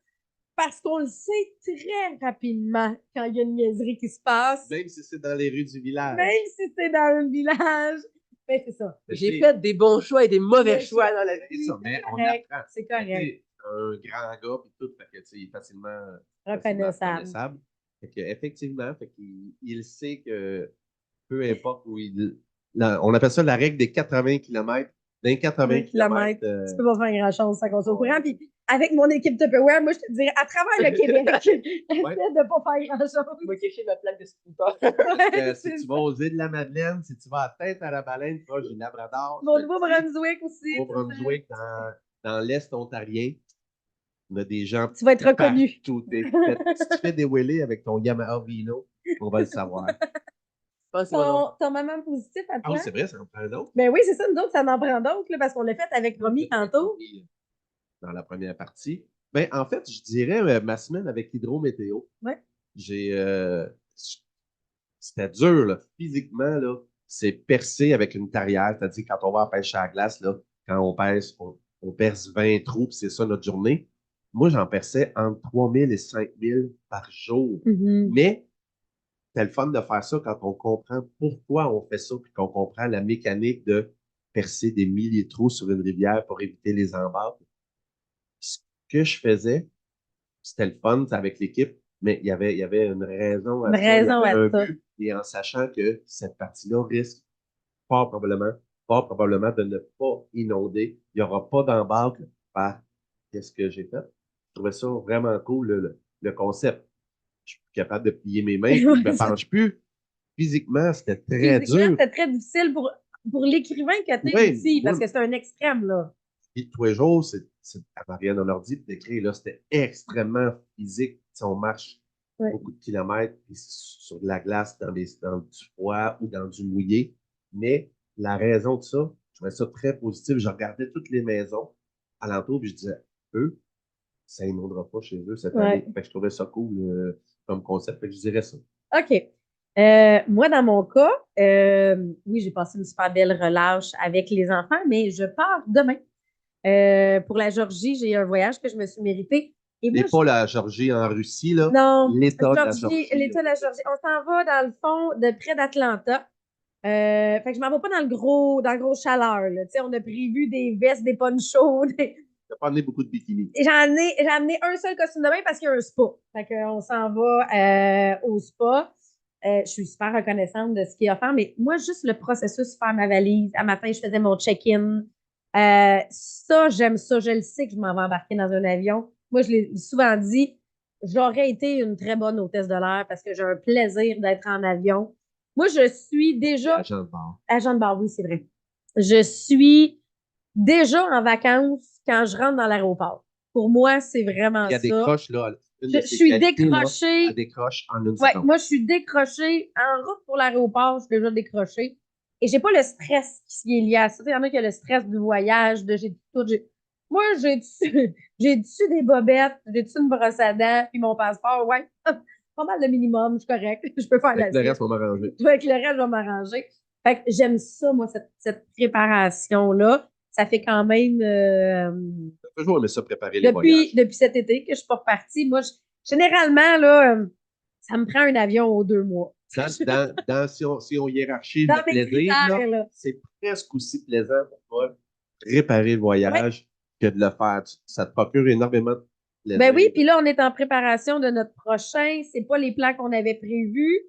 parce qu'on le sait très rapidement quand il y a une niaiserie qui se passe. Même si c'est dans les rues du village. Même si c'est dans un village. Ben, c'est ça. J'ai fait des bons choix et des mauvais choix dans la vie. C'est ça, mais on correct. apprend. C'est correct. Un grand gars, puis tout, fait que, tu sais, il est facilement Reconnaissable. Fait que, effectivement, fait qu'il il sait que peu importe où on appelle ça la règle des 80 km. Dans 80 km. Tu peux pas faire grand-chose sans qu'on soit au courant. Puis avec mon équipe Tupperware, moi, je te dirais, à travers le Québec, essaie de pas faire grand-chose. Je vais cacher ma plaque de scooter. Si tu vas aux îles de la Madeleine, si tu vas à Tête-à-la-Baleine, proche du Labrador. Au Nouveau-Brunswick aussi. Nouveau-Brunswick, dans l'Est ontarien, on a des gens. Tu vas être reconnu. Si tu fais des wheelies avec ton Yamaha Vino, on va le savoir. Ton moment positif à toi? Ah oui, c'est vrai, ça en prend un autre. Ben oui, c'est ça, nous autres, ça en prend d'autres, parce qu'on l'a fait avec Romy tantôt. Dans la première partie. Ben, en fait, je dirais ma semaine avec Hydro-Météo. Ouais. C'était dur, là, physiquement, là. C'est percé avec une tarière, c'est-à-dire quand on va pêcher à la glace, là, quand on perce 20 trous, puis c'est ça notre journée. Moi, j'en perçais entre 3000 et 5000 par jour. Mm-hmm. Mais c'est le fun de faire ça quand on comprend pourquoi on fait ça, puis qu'on comprend la mécanique de percer des milliers de trous sur une rivière pour éviter les embâcles. Ce que je faisais, c'était le fun avec l'équipe. Mais il y avait une raison à Une ça. Il y raison avait à un ça. but. Et en sachant que cette partie-là risque fort probablement de ne pas inonder. Il n'y aura pas d'embarque par qu'est-ce que j'ai fait. Je trouvais ça vraiment cool, le concept. Je suis plus capable de plier mes mains, puis je me penche plus. Physiquement, c'était très Physiquement, dur. c'était très difficile pour l'écrivain que t'es Oui, aussi, parce moi, que c'est un extrême, là. puis tous les jours, c'est à Marianne, on leur dit d'écrire, là, c'était extrêmement physique. Si on marche Ouais. beaucoup de kilomètres, puis sur de la glace, dans du froid ou dans du mouillé. Mais la raison de ça, je trouvais ça très positif. Je regardais toutes les maisons alentour, puis je disais, eux, ça n'inondera pas chez eux cette Ouais. année. Fait que je trouvais ça cool comme concept. Fait que je dirais ça. OK. Moi, dans mon cas, oui, j'ai passé une super belle relâche avec les enfants, mais je pars demain. Pour la Georgie, j'ai un voyage que je me suis mérité. Et moi, Et pas la Georgie en Russie, là. non, L'État de la Georgie, Georgie. l'État de la Georgie. On s'en va dans le fond de près d'Atlanta. Fait que je m'en vais pas dans le gros chaleur, là. Tu sais, on a prévu des vestes, des ponchos. T'as pas amené beaucoup de bikinis. J'ai amené un seul costume de bain parce qu'il y a un spa. Fait qu'on s'en va au spa. Je suis super reconnaissante de ce qu'il a offert, mais moi, juste le processus, faire ma valise. À matin, je faisais mon check-in. Ça, j'aime ça. Je le sais que je m'en vais embarquer dans un avion. Moi, je l'ai souvent dit, j'aurais été une très bonne hôtesse de l'air parce que j'ai un plaisir d'être en avion. Moi, je suis déjà Agent de bord. agent de bar, oui, c'est vrai. Je suis déjà en vacances quand je rentre dans l'aéroport. Pour moi, c'est vraiment Il y a des ça. croches, là. Une Je de ses suis qualités, là, décrochée. elle décroche en une Ouais, seconde. moi, je suis décrochée. En route pour l'aéroport, je suis déjà décrochée. Et j'ai pas le stress qui est lié à ça. Il y en a qui ont le stress du voyage, de j'ai tout. Moi, j'ai dessus, j'ai dessus des bobettes, j'ai dessus une brosse à dents, puis mon passeport, ouais, pas mal de minimum, je suis correct. Je peux faire la Avec le suite. reste, on va m'arranger. Avec le reste, je vais m'arranger. Fait que j'aime ça, moi, cette préparation-là. Ça fait quand même J'ai toujours aimé ça, préparer les voyages. depuis cet été que je suis pas repartie. Moi, généralement, là, ça me prend un avion aux 2 mois. Si on hiérarchise Dans le mes plaisir, là, critères, là. c'est presque aussi plaisant pour toi préparer le voyage que de le faire. Ça te procure énormément de plaisir. Ben oui, puis là, on est en préparation de notre prochain. C'est pas les plans qu'on avait prévus,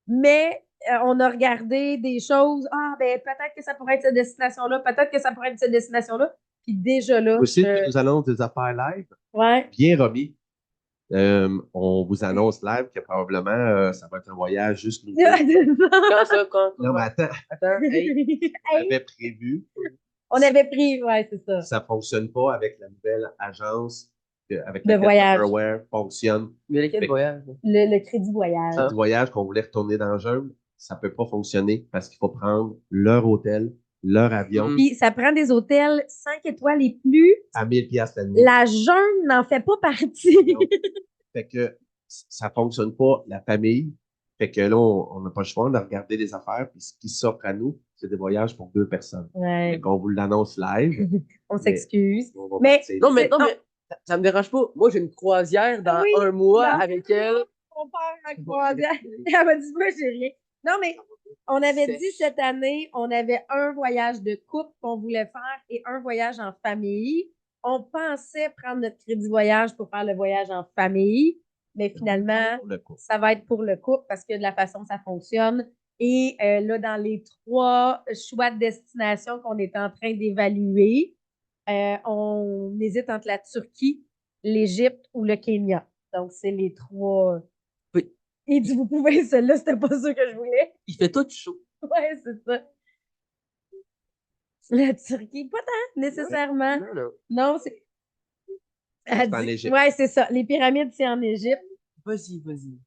mais on a regardé des choses. Ah, ben peut-être que ça pourrait être cette destination-là, peut-être que ça pourrait être cette destination-là. Puis déjà là, Aussi, tu nous annonces des affaires live, ouais. bien remis. On vous annonce live que probablement ça va être un voyage juste nous deux. Quand ça, quand? Non, mais attends, Attends, hey. on avait prévu. On avait pris, ouais, c'est ça. Ça ne fonctionne pas avec la nouvelle agence avec De laquelle voyage. Tupperware fonctionne. Mais lequel Fait- voyage? Le crédit voyage. Ah. Du voyage qu'on voulait retourner dans le jungle, ça ne peut pas fonctionner parce qu'il faut prendre leur hôtel, leur avion Mhm. Puis ça prend des hôtels 5 étoiles et plus. à 1000 piastres la nuit. La jungle n'en fait pas partie. Non. Fait que ça ne fonctionne pas, la famille. Fait que là, on n'a pas le choix de regarder les affaires. Puis ce qui s'offre à nous, c'est des voyages pour 2 personnes. Ouais. Fait qu'on vous l'annonce live. On s'excuse. On va Mais- partir. Non, mais ça me dérange pas. Moi, j'ai une croisière dans Oui, 1 mois dans avec elle. On part en croisière. Elle m'a dit, moi, j'ai rien. Non, mais on avait Sèche. dit cette année, on avait un voyage de couple qu'on voulait faire et un voyage en famille. On pensait prendre notre crédit voyage pour faire le voyage en famille, mais finalement, Pour le coup. ça va être pour le couple parce que de la façon que ça fonctionne. Et là, dans les 3 choix de destination qu'on est en train d'évaluer, on hésite entre la Turquie, l'Égypte ou le Kenya. Donc, c'est les 3. Oui. Il dit, vous pouvez, celle-là, c'était pas ça que je voulais. Il fait tout chaud. Ouais, c'est ça. La Turquie, pas tant, nécessairement. Non, non. Non, c'est. C'est en Égypte. Ouais, c'est ça. Les pyramides, c'est en Égypte. Vas-y, vas-y.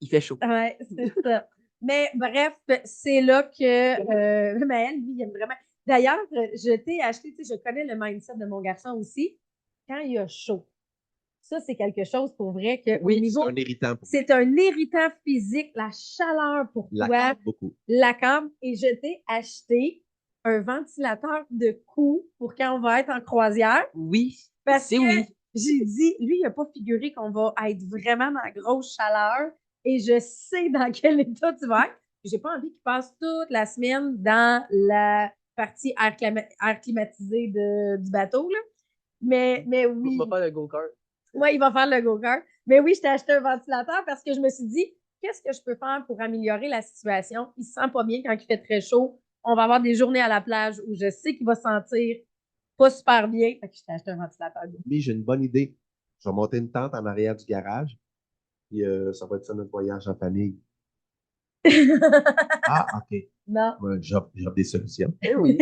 Il fait chaud. Ouais, c'est ça. Mais bref, c'est là que Maël, lui, il aime vraiment. D'ailleurs, je t'ai acheté, tu sais, je connais le mindset de mon garçon aussi. Quand il a chaud, ça, c'est quelque chose pour vrai que Oui, au niveau. C'est un irritant pour C'est un irritant physique, la chaleur pour la toi, carte beaucoup. la cave. Et je t'ai acheté un ventilateur de cou pour quand on va être en croisière. Oui, Parce c'est que oui. j'ai dit, lui, il n'a pas figuré qu'on va être vraiment dans la grosse chaleur et je sais dans quel état tu vas être. J'ai pas envie qu'il passe toute la semaine dans la partie air climatisé du bateau, là. Mais On oui. va faire le go-kart. Ouais, il va faire le go-kart. Mais oui, je t'ai acheté un ventilateur parce que je me suis dit, qu'est-ce que je peux faire pour améliorer la situation? Il se sent pas bien quand il fait très chaud. On va avoir des journées à la plage où je sais qu'il va se sentir pas super bien. Fait que je t'ai acheté un ventilateur. Mais j'ai une bonne idée. Je vais monter une tente en arrière du garage. Puis ça va être ça notre voyage en famille. Ah, OK. Non. Ouais, j'offre des solutions. Eh oui.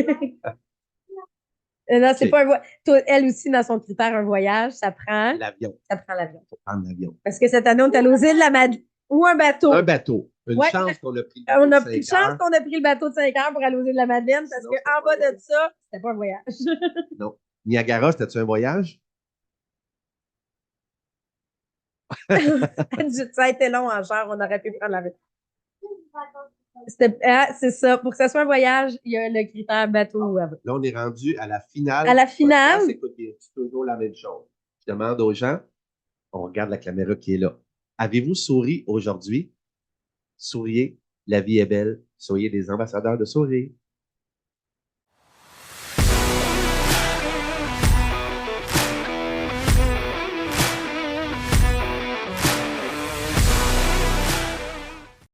Non, c'est Ok. pas un voyage. Elle aussi, dans son critère, un voyage, ça prend L'avion. l'avion. Faut prendre l'avion. Parce que cette année, on est allé aux îles de la Madeleine. Ou un bateau. Un bateau. Une Ouais. chance qu'on a pris le On bateau a de pris de 5 chance heures. qu'on a pris le bateau de 5 heures pour aller aux îles de la Madeleine parce Sinon, qu'en bas de ça, c'était pas un voyage. Non. Niagara, c'était-tu un voyage? Ça a été long en genre, on aurait pu prendre l'avion. C'est ça. Pour que ce soit un voyage, il y a le critère bateau ou avion. Là, on est rendu à la finale. À la du finale? podcast. Écoute bien, c'est toujours la même chose. Je demande aux gens, on regarde la caméra qui est là. Avez-vous souri aujourd'hui? Souriez, la vie est belle. Soyez des ambassadeurs de sourire.